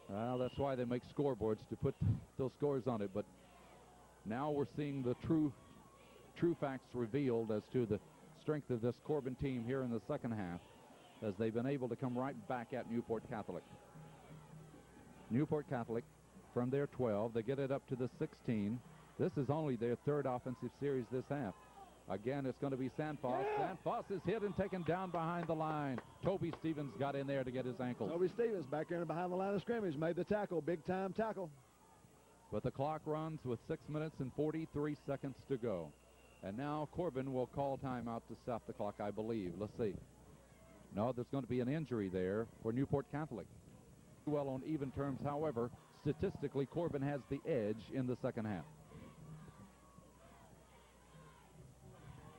Well, that's why they make scoreboards, to put those scores on it. But now we're seeing the true facts revealed as to the strength of this Corbin team here in the second half, as they've been able to come right back at Newport Catholic. Newport Catholic from their 12, they get it up to the 16. This is only their third offensive series this half. Again, it's going to be Sanfos. Yeah. Sanfos is hit and taken down behind the line. Toby Stevens got in there to get his ankle. Toby Stevens back there behind the line of scrimmage, made the tackle, big-time tackle. But the clock runs with 6 minutes and 43 seconds to go. And now Corbin will call timeout to stop the clock, I believe. Let's see. No, there's going to be an injury there for Newport Catholic. Well, on even terms, however, statistically, Corbin has the edge in the second half.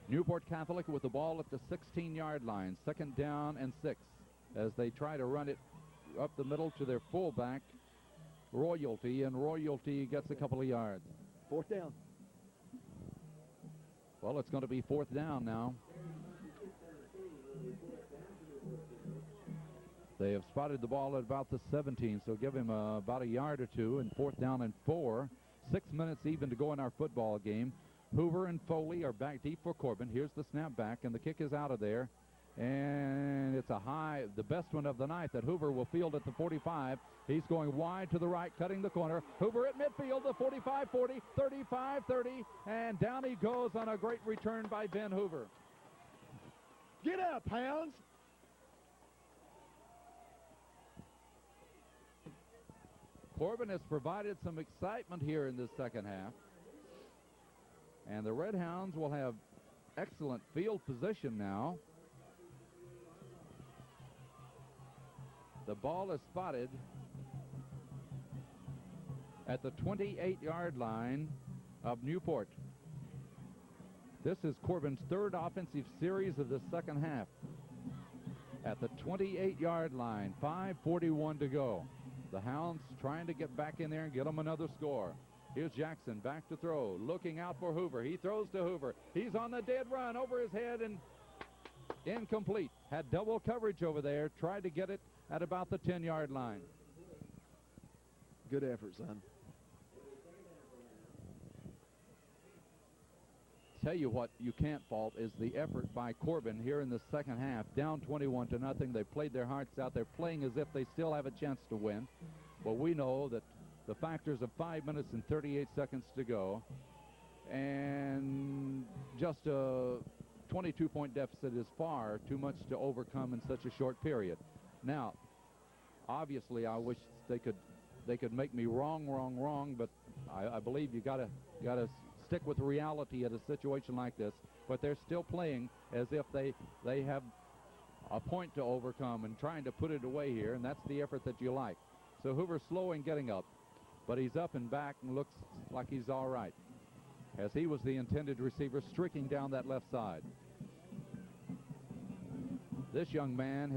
Newport Catholic with the ball at the 16-yard line, second down and 6, as they try to run it up the middle to their fullback, Royalty, and Royalty gets a couple of yards. Fourth down. Well, it's going to be fourth down now. They have spotted the ball at about the 17, so give him about a yard or two, and fourth down and 4. 6 minutes even to go in our football game. Hoover and Foley are back deep for Corbin. Here's the snap back, and the kick is out of there. And it's a high, the best one of the night, that Hoover will field at the 45. He's going wide to the right, cutting the corner. Hoover at midfield, the 45-40, 35-30, and down he goes on a great return by Ben Hoover. Get up, Hounds! Corbin has provided some excitement here in this second half. And the Red Hounds will have excellent field position now. The ball is spotted at the 28-yard line of Newport. This is Corbin's third offensive series of the second half. At the 28-yard line, 5:41 to go. The Hounds trying to get back in there and get them another score. Here's Jackson back to throw, looking out for Hoover. He throws to Hoover. He's on the dead run over his head and incomplete. Had double coverage over there. Tried to get it at about the 10-yard line. Good effort, son. Tell you what you can't fault is the effort by Corbin here in the second half. Down 21-0. They played their hearts out. They're playing as if they still have a chance to win. But we know that the factors of 5 minutes and 38 seconds to go, and just a 22-point deficit is far too much to overcome in such a short period. Now, obviously I wish they could make me wrong, but I believe you gotta stick with reality at a situation like this. But they're still playing as if they have a point to overcome and trying to put it away here, and that's the effort that you like. So Hoover slow in getting up, but he's up and back and looks like he's all right, as he was the intended receiver streaking down that left side. This young man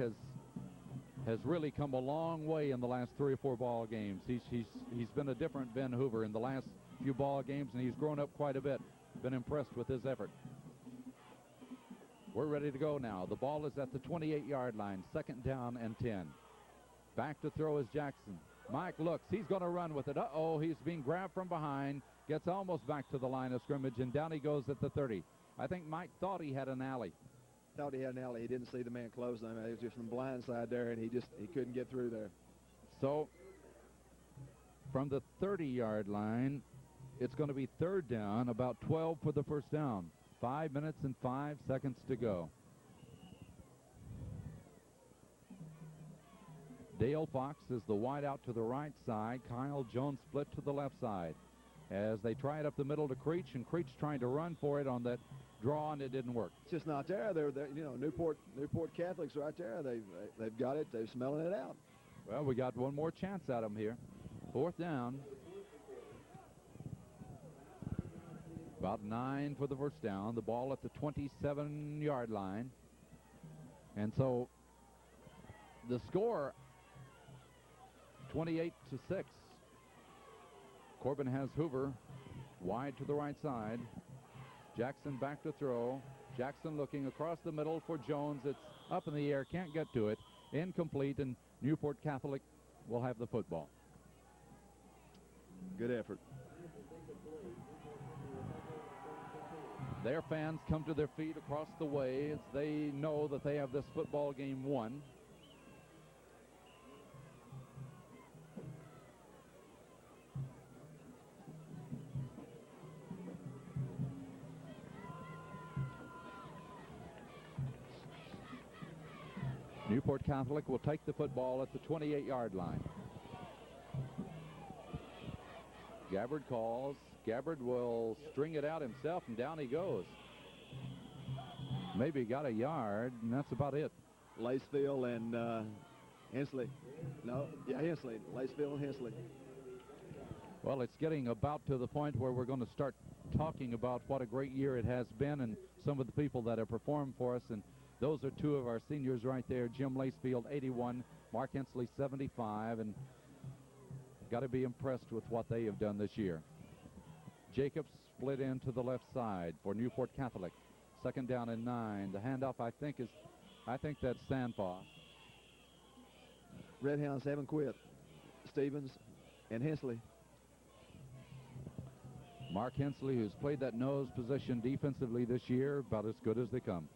has really come a long way in the last 3 or 4 ball games. He's been a different Ben Hoover in the last few ball games, and he's grown up quite a bit. Been impressed with his effort. We're ready to go now. The ball is at the 28-yard line, 2nd down and 10. Back to throw is Jackson. Mike looks. He's going to run with it. Uh-oh, he's being grabbed from behind. Gets almost back to the line of scrimmage, and down he goes at the 30. I think Mike thought he had an alley. Thought he had an alley. He didn't see the man closing him. It was just from the blind side there, and he couldn't get through there. So from the 30-yard line, it's going to be 3rd down, about 12 for the first down. 5 minutes and 5 seconds to go. Dale Fox is the wide out to the right side. Kyle Jones split to the left side as they try it up the middle to Creech, and Creech trying to run for it on that draw, and it didn't work. It's just not there. They're Newport Catholics right there. They've got it. They're smelling it out. Well, we got one more chance at them here. 4th down. About 9 for the first down. The ball at the 27-yard line. And so the score, 28-6. Corbin has Hoover wide to the right side. Jackson back to throw. Jackson looking across the middle for Jones. It's up in the air, can't get to it. Incomplete, and Newport Catholic will have the football. Good effort. Their fans come to their feet across the way as they know that they have this football game won. Newport Catholic will take the football at the 28-yard line. Gabbard calls. Gabbard will string it out himself, and down he goes. Maybe got a yard, and that's about it. Lacefield and Hensley. No, yeah, Hensley. Lacefield and Hensley. Well, it's getting about to the point where we're going to start talking about what a great year it has been and some of the people that have performed for us, and those are 2 of our seniors right there. Jim Lacefield, 81, Mark Hensley, 75, and got to be impressed with what they have done this year. Jacobs split into the left side for Newport Catholic. 2nd down and 9. The handoff, I think that's Sandpaw. Redhounds haven't quit. Stevens and Hensley. Mark Hensley, who's played that nose position defensively this year, about as good as they come.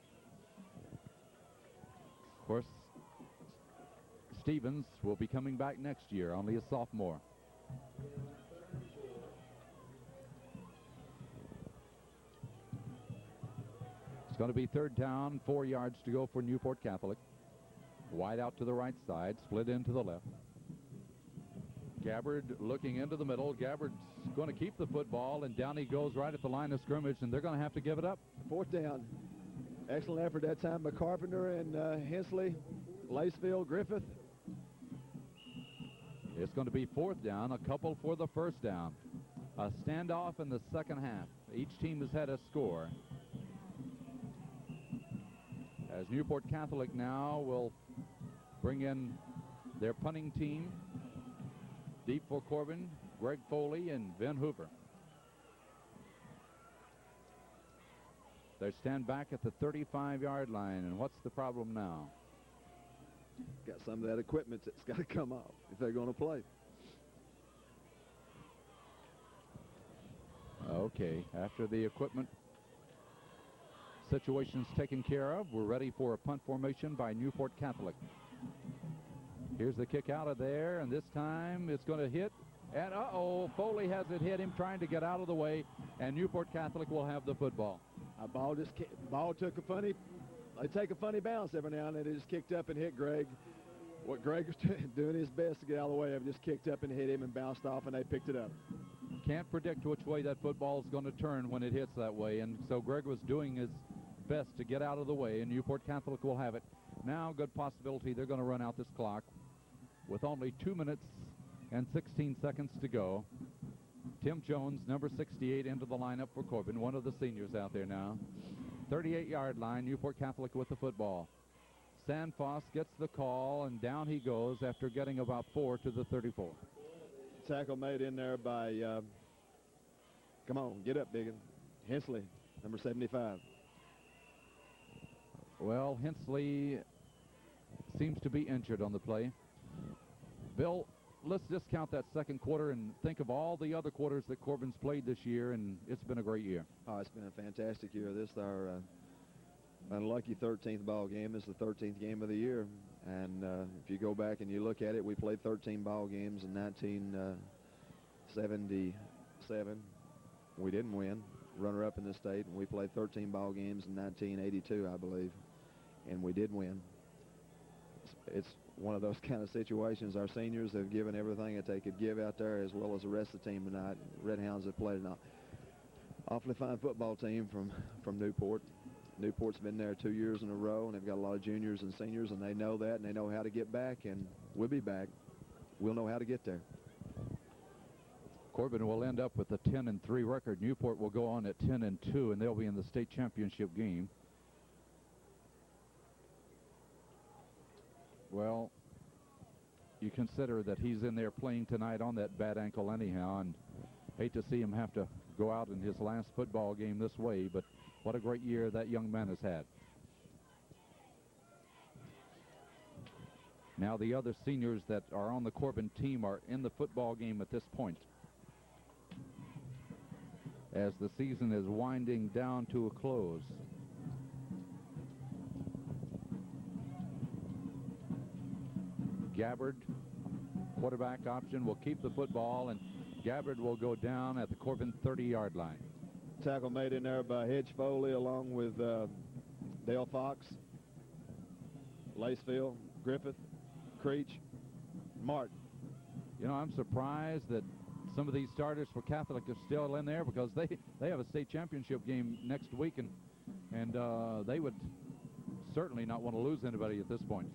Of course, Stevens will be coming back next year, only a sophomore. It's going to be 3rd down, 4 yards to go for Newport Catholic. Wide out to the right side, split into the left. Gabbard looking into the middle. Gabbard's going to keep the football, and down he goes right at the line of scrimmage, and they're going to have to give it up. 4th down. Excellent effort that time by Carpenter and Hensley, Lacefield, Griffith. It's going to be 4th down, a couple for the first down. A standoff in the second half. Each team has had a score. As Newport Catholic now will bring in their punting team. Deep for Corbin, Greg Foley, and Ben Hoover. They stand back at the 35-yard line, and what's the problem now? Got some of that equipment that's got to come off if they're going to play. Okay, after the equipment situation's taken care of, we're ready for a punt formation by Newport Catholic. Here's the kick out of there, and this time it's going to hit. And uh-oh, Foley has it hit him trying to get out of the way, and Newport Catholic will have the football. Ball took a funny, they take a funny bounce every now and then. It just kicked up and hit Greg. what Greg was doing his best to get out of the way of, just kicked up and hit him and bounced off, and they picked it up. Can't predict which way that football is going to turn when it hits that way, and so Greg was doing his best to get out of the way, and Newport Catholic will have it. Now, good possibility they're going to run out this clock with only 2 minutes and 16 seconds to go. Tim Jones, number 68, into the lineup for Corbin, one of the seniors out there now. 38-yard line, Newport Catholic with the football. Sandfoss gets the call, and down he goes after getting about 4 to the 34. Tackle made in there by, come on, get up, Biggin. Hensley, number 75. Well, Hensley seems to be injured on the play. Bill, let's discount that second quarter and think of all the other quarters that Corbin's played this year, and it's been a great year. Oh, it's been a fantastic year. This is our unlucky 13th ball game. This is the 13th game of the year. And if you go back and you look at it, we played 13 ball games in 1977. We didn't win, runner-up in the state, and we played 13 ball games in 1982, I believe, and we did win. It's one of those kind of situations. Our seniors have given everything that they could give out there, as well as the rest of the team tonight. Red Hounds have played an awfully fine football team from Newport. Newport's been there 2 years in a row, and they've got a lot of juniors and seniors, and they know that, and they know how to get back, and we'll be back. We'll know how to get there. Corbin will end up with a 10-3 record. Newport will go on at 10-2, and they'll be in the state championship game. Well, you consider that he's in there playing tonight on that bad ankle anyhow, and hate to see him have to go out in his last football game this way, but what a great year that young man has had. Now the other seniors that are on the Corbin team are in the football game at this point, as the season is winding down to a close. Gabbard, quarterback option, will keep the football, and Gabbard will go down at the Corbin 30-yard line. Tackle made in there by Hedge Foley along with Dale Fox, Lacefield, Griffith, Creech, Martin. You know, I'm surprised that some of these starters for Catholic are still in there, because they have a state championship game next week, and they would certainly not want to lose anybody at this point.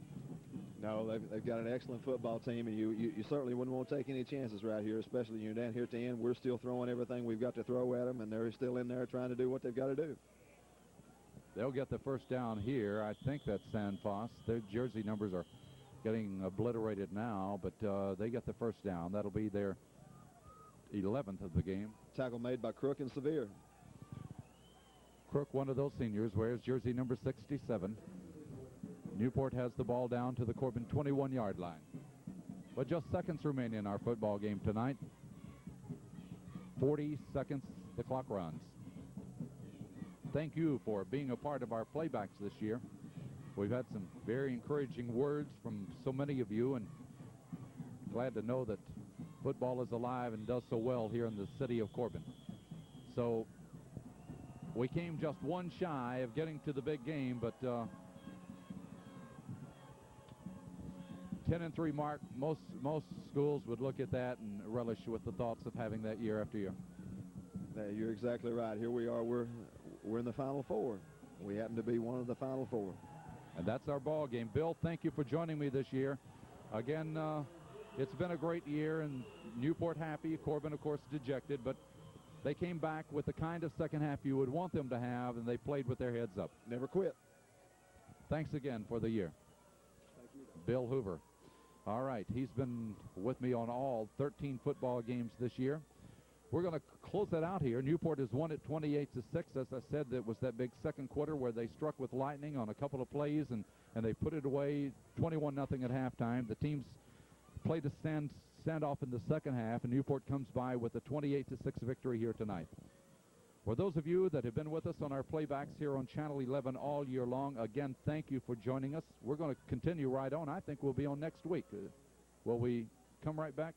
No, they've got an excellent football team, and you certainly wouldn't want to take any chances right here, especially you're down here at the end. We're still throwing everything we've got to throw at them, and they're still in there trying to do what they've got to do. They'll get the first down here. I think that's Sandfoss. Their jersey numbers are getting obliterated now, but they get the first down. That'll be their 11th of the game. Tackle made by Crook and Sevier. Crook, one of those seniors, wears jersey number 67. Newport has the ball down to the Corbin 21-yard line. But just seconds remain in our football game tonight. 40 seconds, the clock runs. Thank you for being a part of our playbacks this year. We've had some very encouraging words from so many of you, and glad to know that football is alive and does so well here in the city of Corbin. So we came just one shy of getting to the big game, but 10-3 mark, most schools would look at that and relish with the thoughts of having that year after year. You're exactly right. Here we are. We're in the Final Four. We happen to be one of the Final Four. And that's our ball game. Bill, thank you for joining me this year. Again, it's been a great year, and Newport happy, Corbin, of course, dejected, but they came back with the kind of second half you would want them to have, and they played with their heads up. Never quit. Thanks again for the year. Thank you. Bill Hoover. All right, he's been with me on all 13 football games this year. We're going to close that out here. Newport has won it 28-6. As I said, that was that big second quarter where they struck with lightning on a couple of plays, and they put it away 21-0 at halftime. The teams played a standoff in the second half, and Newport comes by with a 28-6 victory here tonight. For those of you that have been with us on our playbacks here on Channel 11 all year long, again, thank you for joining us. We're going to continue right on. I think we'll be on next week. Will we come right back?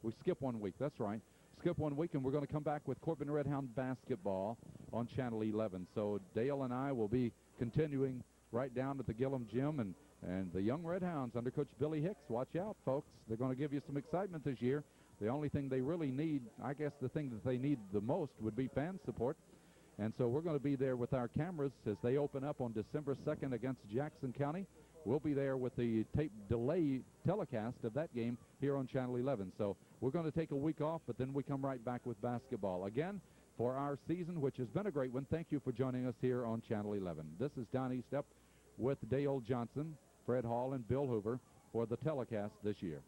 We skip 1 week. That's right. Skip 1 week, and we're going to come back with Corbin Red Hound basketball on Channel 11. So Dale and I will be continuing right down at the Gillum Gym, and And the young Red Hounds under Coach Billy Hicks, watch out, folks. They're going to give you some excitement this year. The only thing they really need, I guess the thing that they need the most would be fan support. And so we're going to be there with our cameras as they open up on December 2nd against Jackson County. We'll be there with the tape delay telecast of that game here on Channel 11. So we're going to take a week off, but then we come right back with basketball. Again, for our season, which has been a great one, thank you for joining us here on Channel 11. This is Donnie Stepp with Dale Johnson, Fred Hall, and Bill Hoover for the telecast this year.